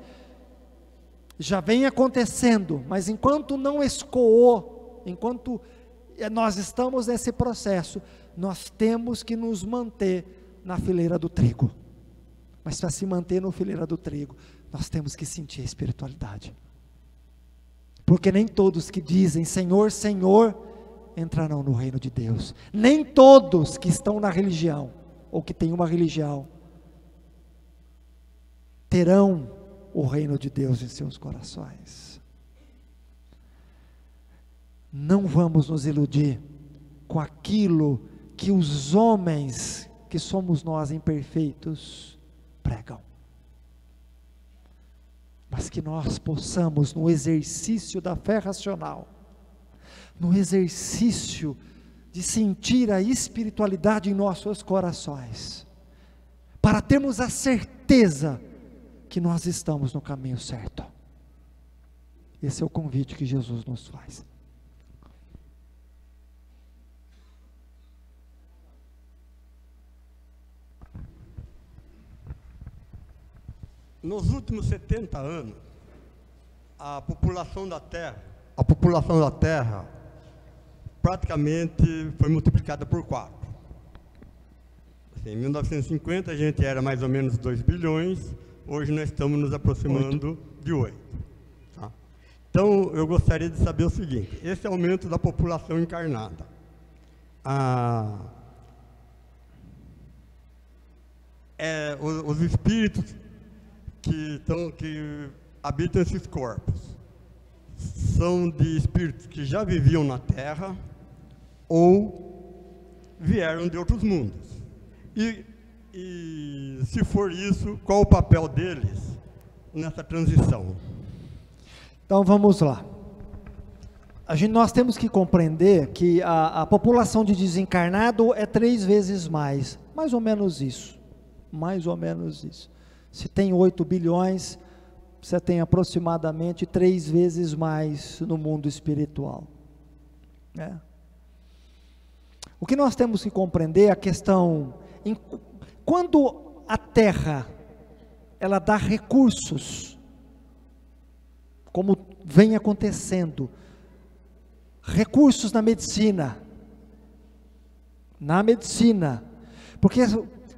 já vem acontecendo, mas enquanto não escoou, enquanto nós estamos nesse processo, nós temos que nos manter na fileira do trigo. Mas para se manter na fileira do trigo, nós temos que sentir a espiritualidade. Porque nem todos que dizem Senhor, Senhor, entrarão no reino de Deus. Nem todos que estão na religião, ou que têm uma religião, terão o reino de Deus em seus corações. Não vamos nos iludir com aquilo que os homens, que somos nós imperfeitos, pregam. Mas que nós possamos, no exercício da fé racional, no exercício de sentir a espiritualidade em nossos corações, para termos a certeza que nós estamos no caminho certo. Esse é o convite que Jesus nos faz. Nos últimos 70 anos, a população da Terra praticamente foi multiplicada por 4. Assim, em 1950 a gente era mais ou menos 2 bilhões, hoje nós estamos nos aproximando de 8. Tá? Então eu gostaria de saber o seguinte: esse aumento da população encarnada, os espíritos que habitam esses corpos são de espíritos que já viviam na Terra ou vieram de outros mundos? E se for isso, qual o papel deles nessa transição? Então vamos lá. Nós temos que compreender que a população de desencarnado é 3 vezes mais ou menos isso. Mais ou menos isso. Se tem 8 bilhões, você tem aproximadamente 3 vezes mais no mundo espiritual. O que nós temos que compreender é a questão, quando a Terra, ela dá recursos, como vem acontecendo, recursos na medicina, porque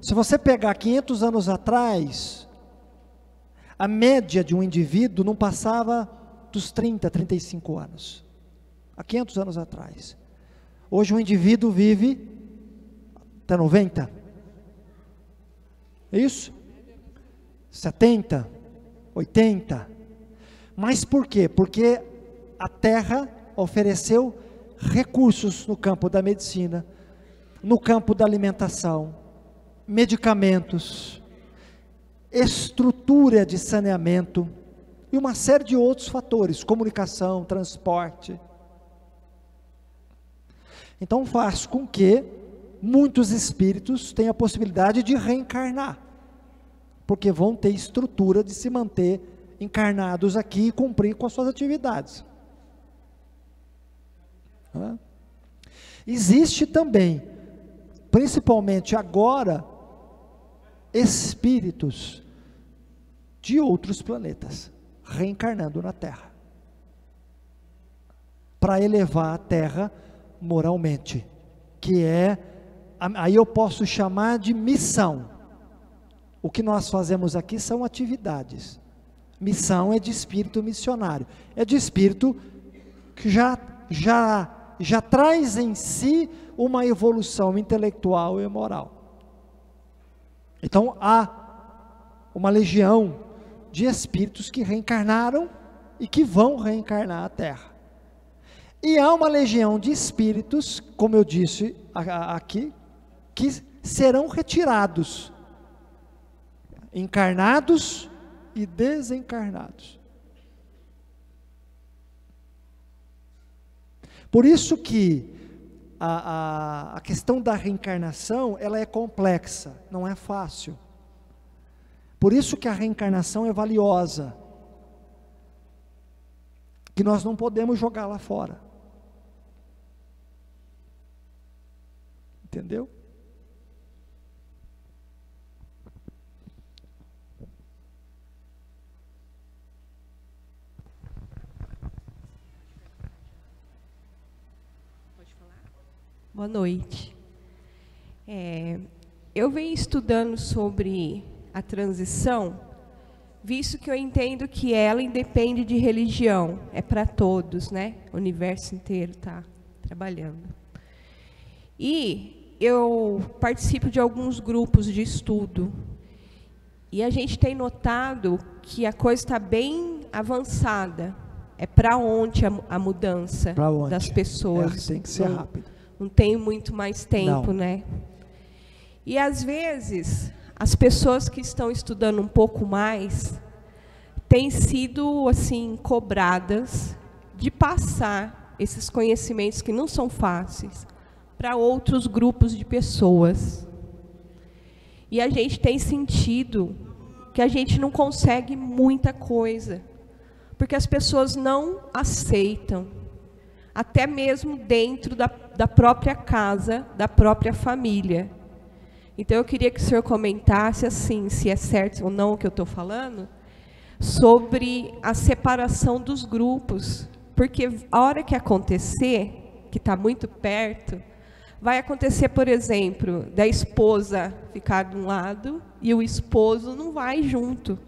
se você pegar 500 anos atrás, a média de um indivíduo não passava dos 30, 35 anos. Há 500 anos atrás. Hoje um indivíduo vive até 90. É isso? 70, 80. Mas por quê? Porque a Terra ofereceu recursos no campo da medicina, no campo da alimentação, medicamentos, estrutura de saneamento e uma série de outros fatores, comunicação, transporte. Então faz com que muitos espíritos tenham a possibilidade de reencarnar, porque vão ter estrutura de se manter encarnados aqui e cumprir com as suas atividades. Existe também, principalmente agora, espíritos de outros planetas reencarnando na Terra para elevar a Terra moralmente, que aí eu posso chamar de missão. O que nós fazemos aqui são atividades. Missão é de espírito missionário, é de espírito que já traz em si uma evolução intelectual e moral. Então há uma legião de espíritos que reencarnaram e que vão reencarnar a Terra. E há uma legião de espíritos, como eu disse aqui, que serão retirados, encarnados e desencarnados. Por isso que a questão da reencarnação, ela é complexa, não é fácil. Por isso que a reencarnação é valiosa, que nós não podemos jogá-la fora. Entendeu? Boa noite. Eu venho estudando sobre a transição, visto que eu entendo que ela independe de religião, é para todos, né? O universo inteiro está trabalhando. E eu participo de alguns grupos de estudo, e a gente tem notado que a coisa está bem avançada. É para onde a mudança das pessoas tem que ser rápido. não tem muito mais tempo, Não. né? E às vezes, as pessoas que estão estudando um pouco mais têm sido assim cobradas de passar esses conhecimentos que não são fáceis para outros grupos de pessoas. E a gente tem sentido que a gente não consegue muita coisa, porque as pessoas não aceitam, até mesmo dentro da própria casa, da própria família. Então, eu queria que o senhor comentasse, assim, se é certo ou não o que eu estou falando, sobre a separação dos grupos, porque a hora que acontecer, que está muito perto, vai acontecer, por exemplo, da esposa ficar de um lado e o esposo não vai junto.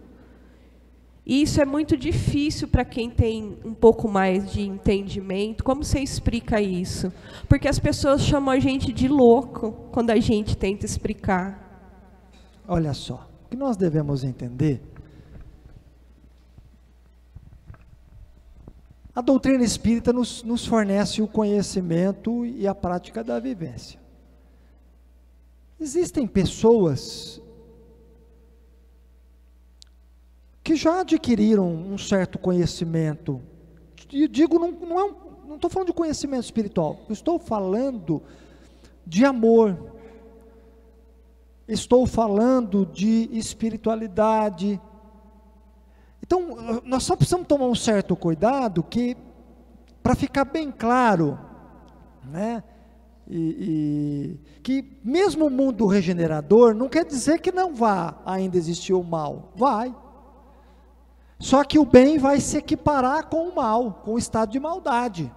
E isso é muito difícil para quem tem um pouco mais de entendimento. Como você explica isso? Porque as pessoas chamam a gente de louco quando a gente tenta explicar. Olha só, o que nós devemos entender, a doutrina espírita nos fornece o conhecimento e a prática da vivência. Existem pessoas que já adquiriram um certo conhecimento, e digo, não estou falando de conhecimento espiritual, eu estou falando de amor, estou falando de espiritualidade. Então, nós só precisamos tomar um certo cuidado, que, para ficar bem claro, né, que mesmo o mundo regenerador, não quer dizer que não vá ainda existir o mal, vai. Só que o bem vai se equiparar com o mal, com o estado de maldade.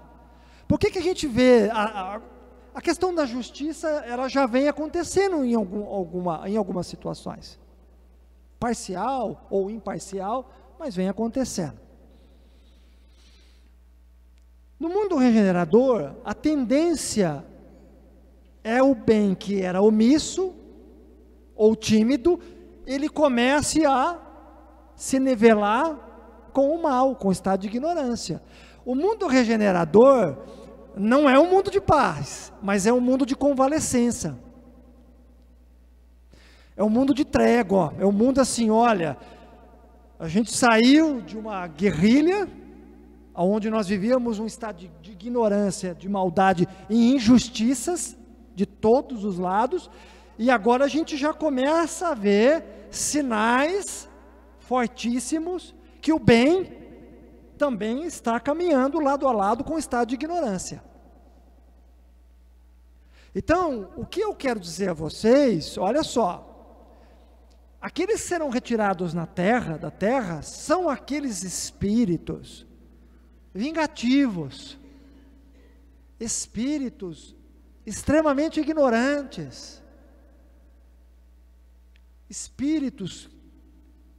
Por que a gente vê, a questão da justiça, ela já vem acontecendo em algumas situações, parcial ou imparcial, mas vem acontecendo. No mundo regenerador, a tendência é o bem que era omisso ou tímido, ele comece a se nivelar com o mal, com o estado de ignorância. O mundo regenerador não é um mundo de paz, mas é um mundo de convalescença. É um mundo de trégua, é um mundo assim, olha, a gente saiu de uma guerrilha, onde nós vivíamos um estado de ignorância, de maldade e injustiças de todos os lados, e agora a gente já começa a ver sinais fortíssimos que o bem também está caminhando lado a lado com o estado de ignorância. Então, o que eu quero dizer a vocês, olha só, aqueles que serão retirados da terra, são aqueles espíritos vingativos, espíritos extremamente ignorantes, espíritos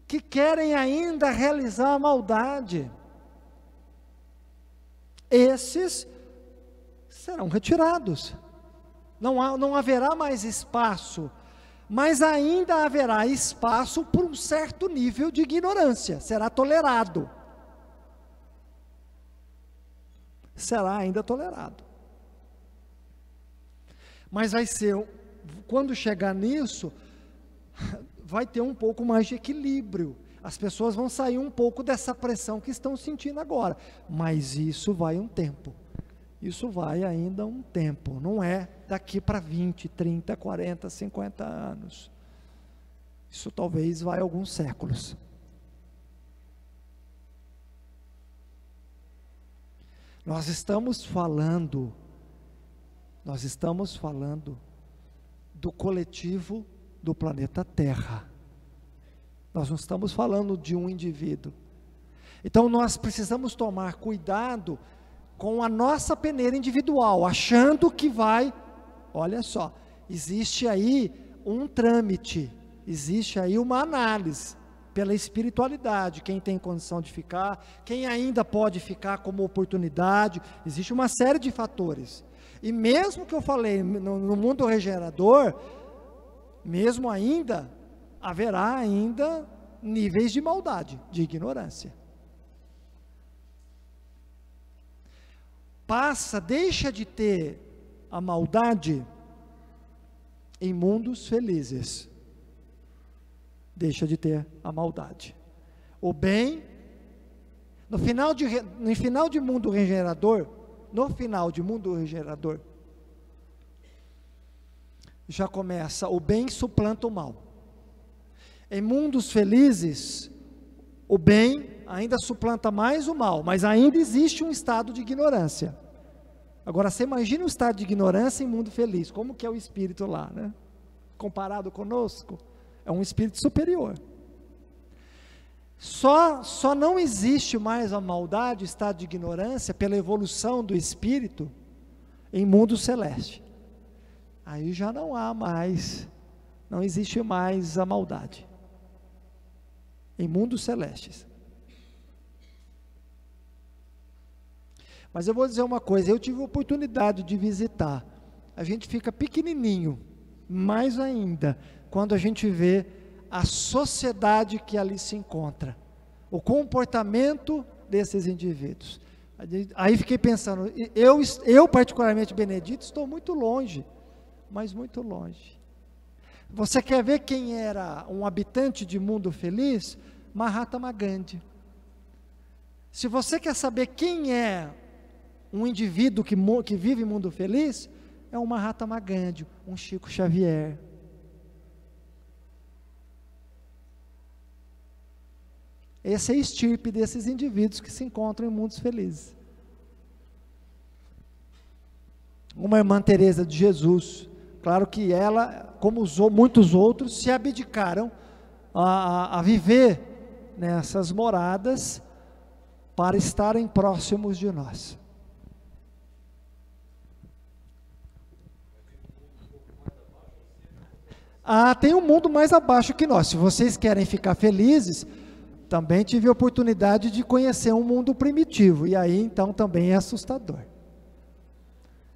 que querem ainda realizar a maldade. Esses serão retirados. Não haverá mais espaço, mas ainda haverá espaço por um certo nível de ignorância, será tolerado. Será ainda tolerado. Mas vai ser, quando chegar nisso, vai ter um pouco mais de equilíbrio. As pessoas vão sair um pouco dessa pressão que estão sentindo agora. Mas isso vai um tempo. Isso vai ainda um tempo. Não é daqui para 20, 30, 40, 50 anos. Isso talvez vai alguns séculos. Nós estamos falando do coletivo do planeta Terra. Nós não estamos falando de um indivíduo. Então nós precisamos tomar cuidado com a nossa peneira individual, achando que vai, olha só, existe aí um trâmite, existe aí uma análise pela espiritualidade, quem tem condição de ficar, quem ainda pode ficar como oportunidade, existe uma série de fatores. E mesmo que eu falei no mundo regenerador, mesmo ainda, haverá ainda níveis de maldade, de ignorância. Deixa de ter a maldade em mundos felizes. Deixa de ter a maldade. O bem, no final de mundo regenerador, já começa, o bem suplanta o mal. Em mundos felizes, o bem ainda suplanta mais o mal, mas ainda existe um estado de ignorância. Agora, você imagina um estado de ignorância em mundo feliz, como que é o espírito lá, né? Comparado conosco, é um espírito superior. Só não existe mais a maldade, o estado de ignorância, pela evolução do espírito em mundo celeste. Aí já não há mais, não existe mais a maldade em mundos celestes. Mas eu vou dizer uma coisa, eu tive a oportunidade de visitar, a gente fica pequenininho, mais ainda, quando a gente vê a sociedade que ali se encontra, o comportamento desses indivíduos. Aí fiquei pensando, eu particularmente, Benedito, estou muito longe, mas muito longe. Você quer ver quem era um habitante de mundo feliz? Mahatma Gandhi. Se você quer saber quem é um indivíduo que vive em mundo feliz, é um Mahatma Gandhi, um Chico Xavier. Esse é a estirpe desses indivíduos que se encontram em mundos felizes. Uma irmã Teresa de Jesus, claro que ela, como muitos outros, se abdicaram a viver nessas moradas para estarem próximos de nós. Tem um mundo mais abaixo que nós. Se vocês querem ficar felizes, também tive a oportunidade de conhecer um mundo primitivo, e aí então também é assustador.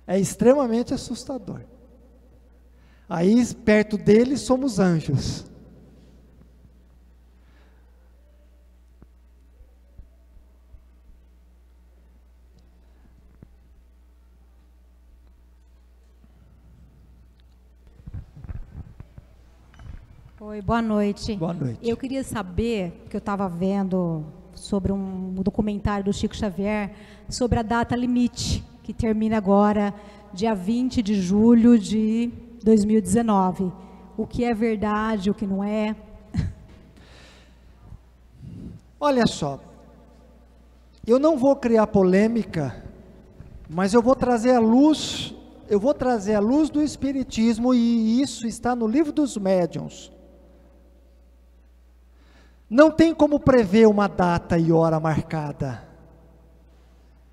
É extremamente assustador. Aí perto deles somos anjos. Oi, boa noite. Boa noite. Eu queria saber, porque eu estava vendo sobre um documentário do Chico Xavier, sobre a data limite, que termina agora, dia 20 de julho de 2019. O que é verdade, o que não é? Olha só, eu não vou criar polêmica, mas eu vou trazer a luz do Espiritismo, e isso está no Livro dos Médiuns. Não tem como prever uma data e hora marcada.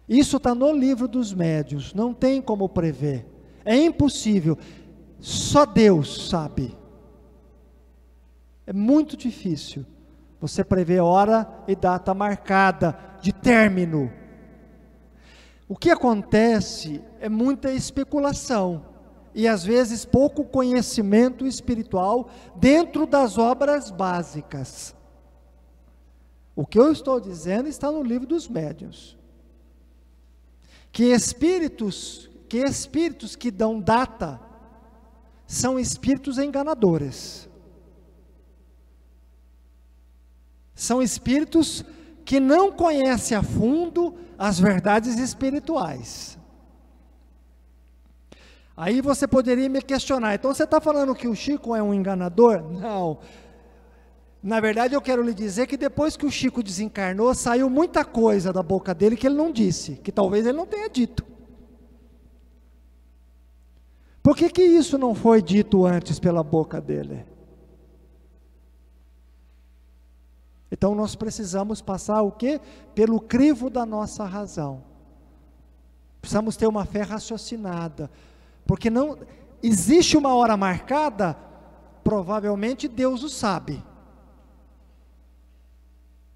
Isso está no Livro dos Médiuns, não tem como prever. É impossível. Só Deus sabe. É muito difícil você prever hora e data marcada de término. O que acontece é muita especulação e às vezes pouco conhecimento espiritual dentro das obras básicas. O que eu estou dizendo está no Livro dos Médiuns. Que espíritos que dão data são espíritos enganadores. São espíritos que não conhecem a fundo as verdades espirituais. Aí você poderia me questionar, então você está falando que o Chico é um enganador? Não. Na verdade, eu quero lhe dizer que depois que o Chico desencarnou, saiu muita coisa da boca dele que ele não disse, que talvez ele não tenha dito. Por que isso não foi dito antes pela boca dele? Então nós precisamos passar o quê? Pelo crivo da nossa razão. Precisamos ter uma fé raciocinada, porque não existe uma hora marcada, provavelmente Deus o sabe.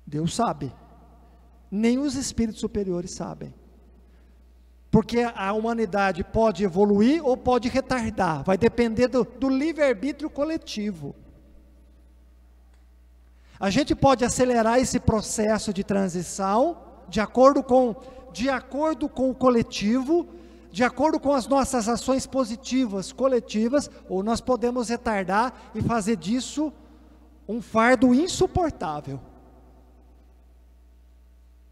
Deus sabe. Nem os espíritos superiores sabem. Porque a humanidade pode evoluir ou pode retardar, vai depender do livre-arbítrio coletivo. A gente pode acelerar esse processo de transição de acordo com o coletivo, de acordo com as nossas ações positivas, coletivas, ou nós podemos retardar e fazer disso um fardo insuportável.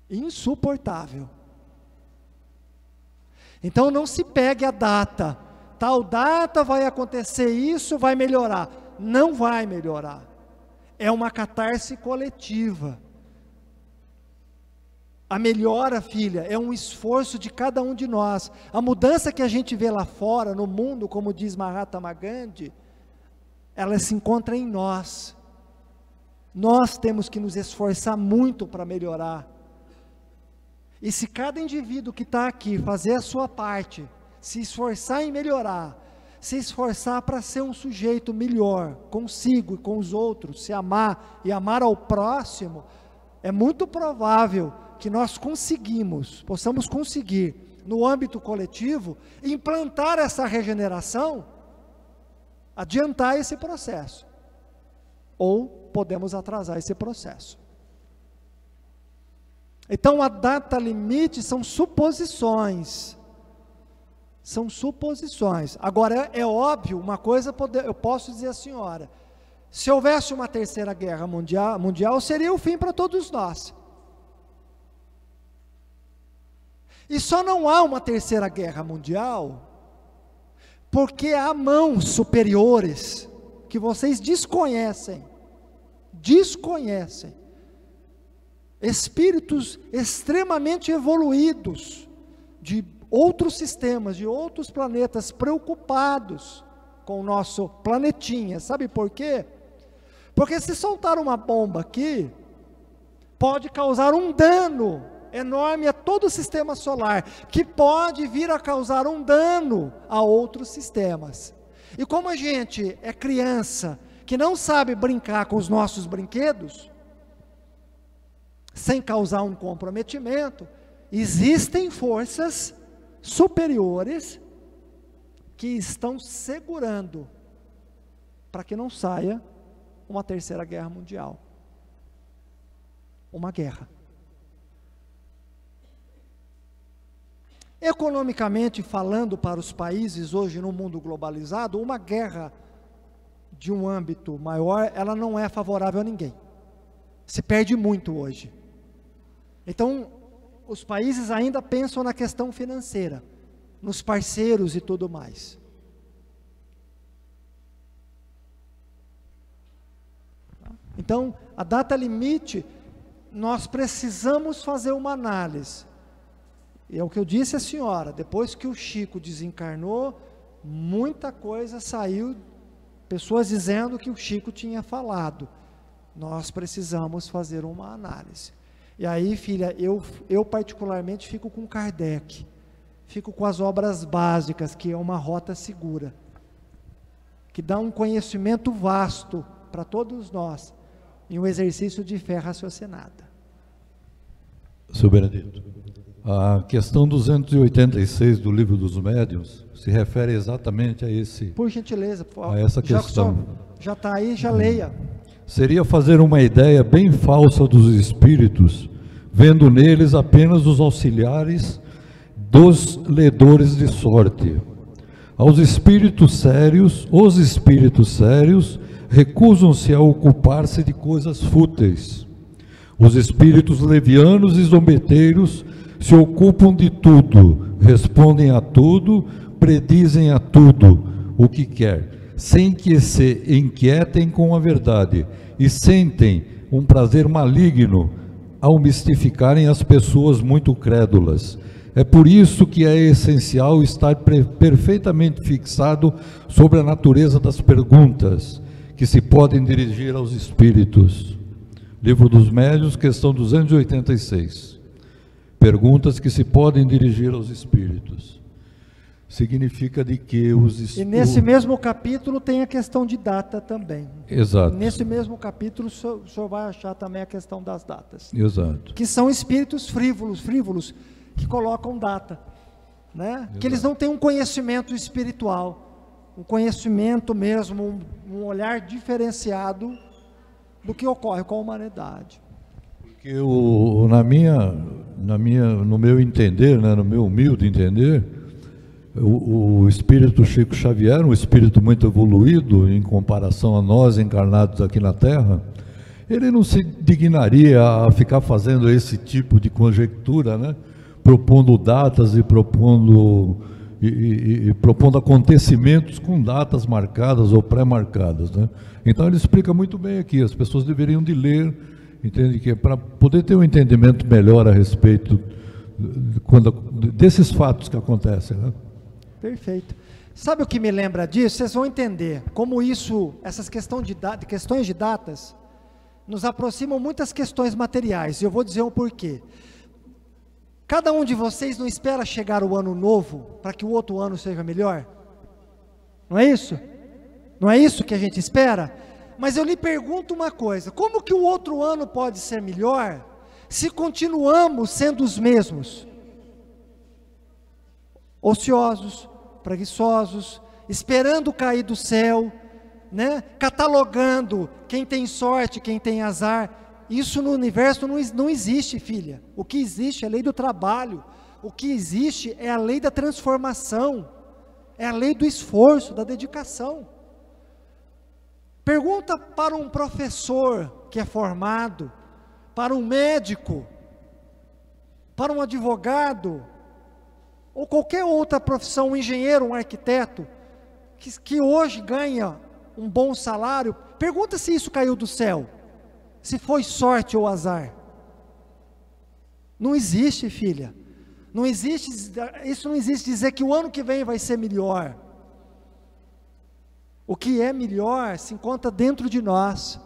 Insuportável. Então não se pegue a data, tal data vai acontecer isso, vai melhorar. Não vai melhorar. É uma catarse coletiva. A melhora, filha, é um esforço de cada um de nós. A mudança que a gente vê lá fora, no mundo, como diz Mahatma Gandhi, ela se encontra em nós. Nós temos que nos esforçar muito para melhorar. E se cada indivíduo que está aqui fazer a sua parte, se esforçar em melhorar, se esforçar para ser um sujeito melhor, consigo e com os outros, se amar e amar ao próximo, é muito provável que nós possamos conseguir, no âmbito coletivo, implantar essa regeneração, adiantar esse processo, ou podemos atrasar esse processo. Então a data limite são suposições, agora é óbvio, uma coisa eu posso dizer à senhora, se houvesse uma terceira guerra mundial seria o fim para todos nós. E só não há uma terceira guerra mundial, porque há mãos superiores, que vocês desconhecem, espíritos extremamente evoluídos, de outros sistemas, de outros planetas, preocupados com o nosso planetinha. Sabe por quê? Porque se soltar uma bomba aqui, pode causar um dano enorme a todo o sistema solar, que pode vir a causar um dano a outros sistemas. E como a gente é criança, que não sabe brincar com os nossos brinquedos, sem causar um comprometimento, existem forças superiores que estão segurando para que não saia uma terceira guerra mundial. Uma guerra. Economicamente falando, para os países hoje no mundo globalizado, uma guerra de um âmbito maior, ela não é favorável a ninguém. Se perde muito hoje. Então, os países ainda pensam na questão financeira, nos parceiros e tudo mais. Então, a data limite, nós precisamos fazer uma análise. E é o que eu disse à senhora, depois que o Chico desencarnou, muita coisa saiu, pessoas dizendo que o Chico tinha falado. Nós precisamos fazer uma análise. E aí, filha, eu particularmente fico com Kardec, fico com as obras básicas, que é uma rota segura, que dá um conhecimento vasto para todos nós, em um exercício de fé raciocinada. Senhor Benedito, a questão 286 do Livro dos Médiuns se refere exatamente a esse... Por gentileza, a essa questão. Já está aí, já leia. Seria fazer uma ideia bem falsa dos espíritos, vendo neles apenas os auxiliares dos ledores de sorte. Os espíritos sérios recusam-se a ocupar-se de coisas fúteis. Os espíritos levianos e zombeteiros se ocupam de tudo, respondem a tudo, predizem a tudo o que quer, sem que se inquietem com a verdade, e sentem um prazer maligno ao mistificarem as pessoas muito crédulas. É por isso que é essencial estar perfeitamente fixado sobre a natureza das perguntas que se podem dirigir aos espíritos. Livro dos Médiuns, questão 286. Perguntas que se podem dirigir aos espíritos. Significa de que os espíritos... E nesse mesmo capítulo tem a questão de data também. Exato. Nesse mesmo capítulo o senhor vai achar também a questão das datas. Exato. Que são espíritos frívolos, que colocam data, né? Que eles não têm um conhecimento espiritual, um conhecimento mesmo, um olhar diferenciado do que ocorre com a humanidade. Porque no meu entender, né, no meu humilde entender, o espírito Chico Xavier, um espírito muito evoluído em comparação a nós encarnados aqui na Terra, ele não se dignaria a ficar fazendo esse tipo de conjectura, né? Propondo datas e propondo acontecimentos com datas marcadas ou pré-marcadas, né? Então ele explica muito bem aqui, as pessoas deveriam de ler, entende, que para poder ter um entendimento melhor a respeito desses fatos que acontecem, né? Perfeito. Sabe o que me lembra disso? Vocês vão entender como isso, essas questões de datas, nos aproximam muitas questões materiais, e eu vou dizer um porquê. Cada um de vocês não espera chegar o ano novo para que o outro ano seja melhor? Não é isso? Não é isso que a gente espera? Mas eu lhe pergunto uma coisa: como que o outro ano pode ser melhor se continuamos sendo os mesmos? Ociosos, preguiçosos, esperando cair do céu, né? Catalogando quem tem sorte, quem tem azar. Isso no universo não existe, filha. O que existe é a lei do trabalho. O que existe é a lei da transformação. É a lei do esforço, da dedicação. Pergunta para um professor que é formado, para um médico, para um advogado, ou qualquer outra profissão, um engenheiro, um arquiteto, que hoje ganha um bom salário. Pergunta se isso caiu do céu, se foi sorte ou azar. Não existe, filha. Não existe, isso não existe dizer que o ano que vem vai ser melhor. O que é melhor se encontra dentro de nós.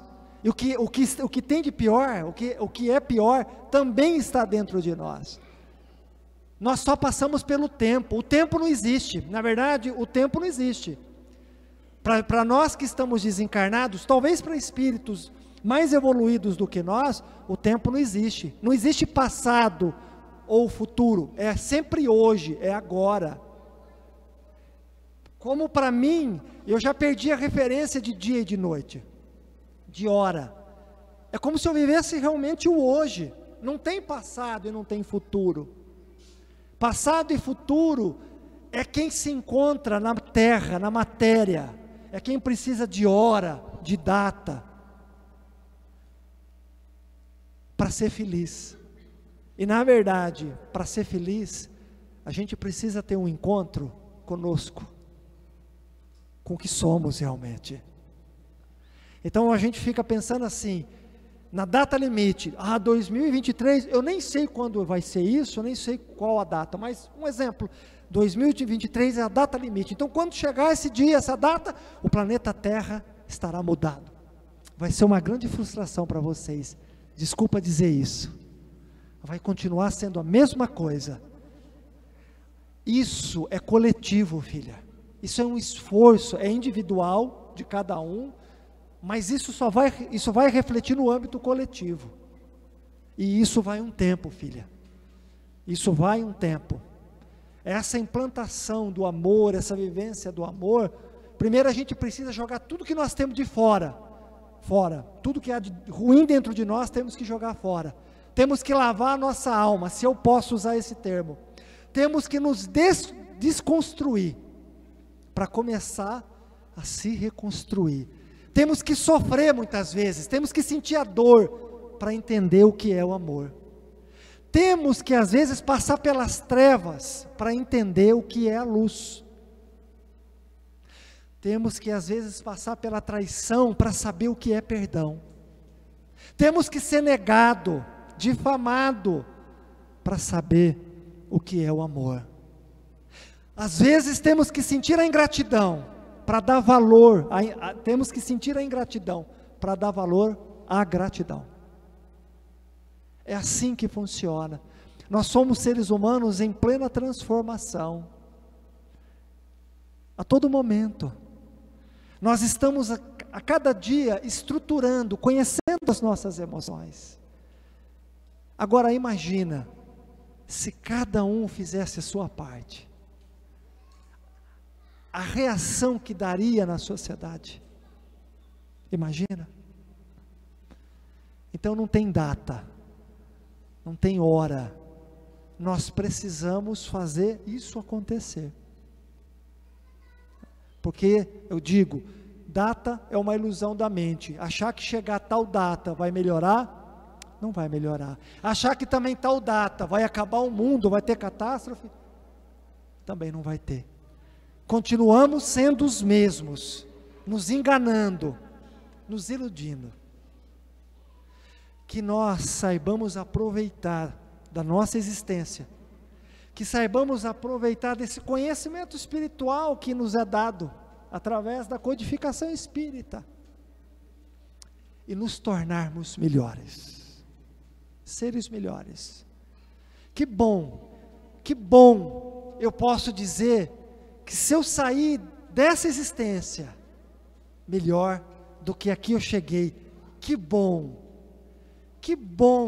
E o que tem de pior, o que é pior, também está dentro de nós. Nós só passamos pelo tempo. O tempo não existe. Na verdade, o tempo não existe. Para nós que estamos desencarnados, talvez para espíritos mais evoluídos do que nós, o tempo não existe. Não existe passado ou futuro. É sempre hoje, é agora. Como para mim, eu já perdi a referência de dia e de noite, de hora. É como se eu vivesse realmente o hoje. Não tem passado e não tem futuro. Passado e futuro é quem se encontra na terra, na matéria. É quem precisa de hora, de data, para ser feliz. E na verdade, para ser feliz, a gente precisa ter um encontro conosco, com o que somos realmente. Então a gente fica pensando assim, na data limite, 2023, eu nem sei quando vai ser isso, eu nem sei qual a data, mas um exemplo, 2023 é a data limite. Então quando chegar esse dia, essa data, o planeta Terra estará mudado. Vai ser uma grande frustração para vocês, desculpa dizer isso. Vai continuar sendo a mesma coisa. Isso é coletivo, filha. Isso é um esforço, é individual de cada um, mas isso vai refletir no âmbito coletivo. E isso vai um tempo, filha. Isso vai um tempo. Essa implantação do amor, essa vivência do amor, primeiro a gente precisa jogar tudo que nós temos de fora. Tudo que há de ruim dentro de nós temos que jogar fora. Temos que lavar a nossa alma, se eu posso usar esse termo. Temos que nos desconstruir, para começar a se reconstruir. Temos que sofrer muitas vezes, temos que sentir a dor, para entender o que é o amor. Temos que às vezes passar pelas trevas, para entender o que é a luz. Temos que às vezes passar pela traição, para saber o que é perdão. Temos que ser negado, difamado, para saber o que é o amor. Às vezes temos que sentir a ingratidão, para dar valor, temos que sentir a ingratidão, para dar valor à gratidão. É assim que funciona. Nós somos seres humanos em plena transformação, a todo momento. Nós estamos a cada dia estruturando, conhecendo as nossas emoções. Agora imagina, se cada um fizesse a sua parte, a reação que daria na sociedade. Imagina. Então não tem data, não tem hora, nós precisamos fazer isso acontecer. Porque eu digo, data é uma ilusão da mente. Achar que chegar a tal data vai melhorar, não vai melhorar. Achar que também tal data vai acabar o mundo, vai ter catástrofe, também não vai ter. Continuamos sendo os mesmos, nos enganando, nos iludindo. Que nós saibamos aproveitar da nossa existência, que saibamos aproveitar desse conhecimento espiritual que nos é dado através da codificação espírita e nos tornarmos melhores, seres melhores. Que bom eu posso dizer que se eu sair dessa existência melhor do que aqui eu cheguei, que bom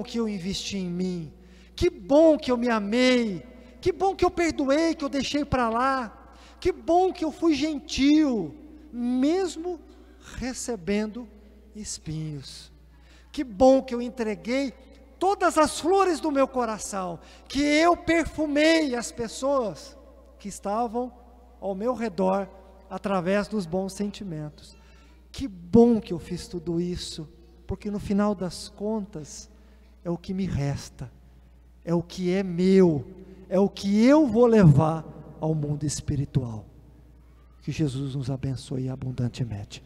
que eu investi em mim, que bom que eu me amei, que bom que eu perdoei, que eu deixei para lá, que bom que eu fui gentil, mesmo recebendo espinhos, que bom que eu entreguei todas as flores do meu coração, que eu perfumei as pessoas que estavam ao meu redor através dos bons sentimentos. Que bom que eu fiz tudo isso, porque no final das contas é o que me resta, é o que é meu, é o que eu vou levar ao mundo espiritual. Que Jesus nos abençoe abundantemente.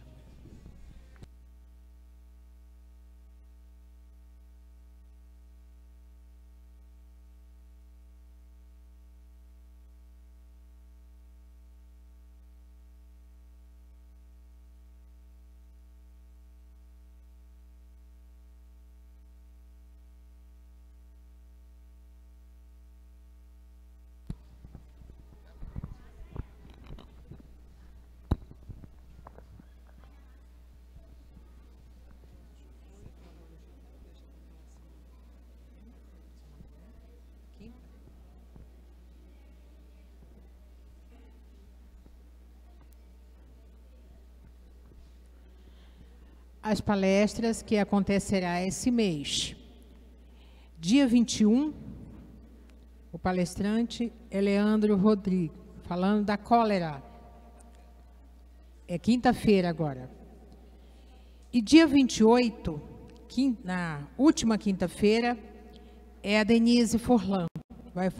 As palestras que acontecerá esse mês. Dia 21, o palestrante é Leandro Rodrigues, falando da cólera. É quinta-feira agora. E dia 28, na última quinta-feira, é a Denise Forlan. Vai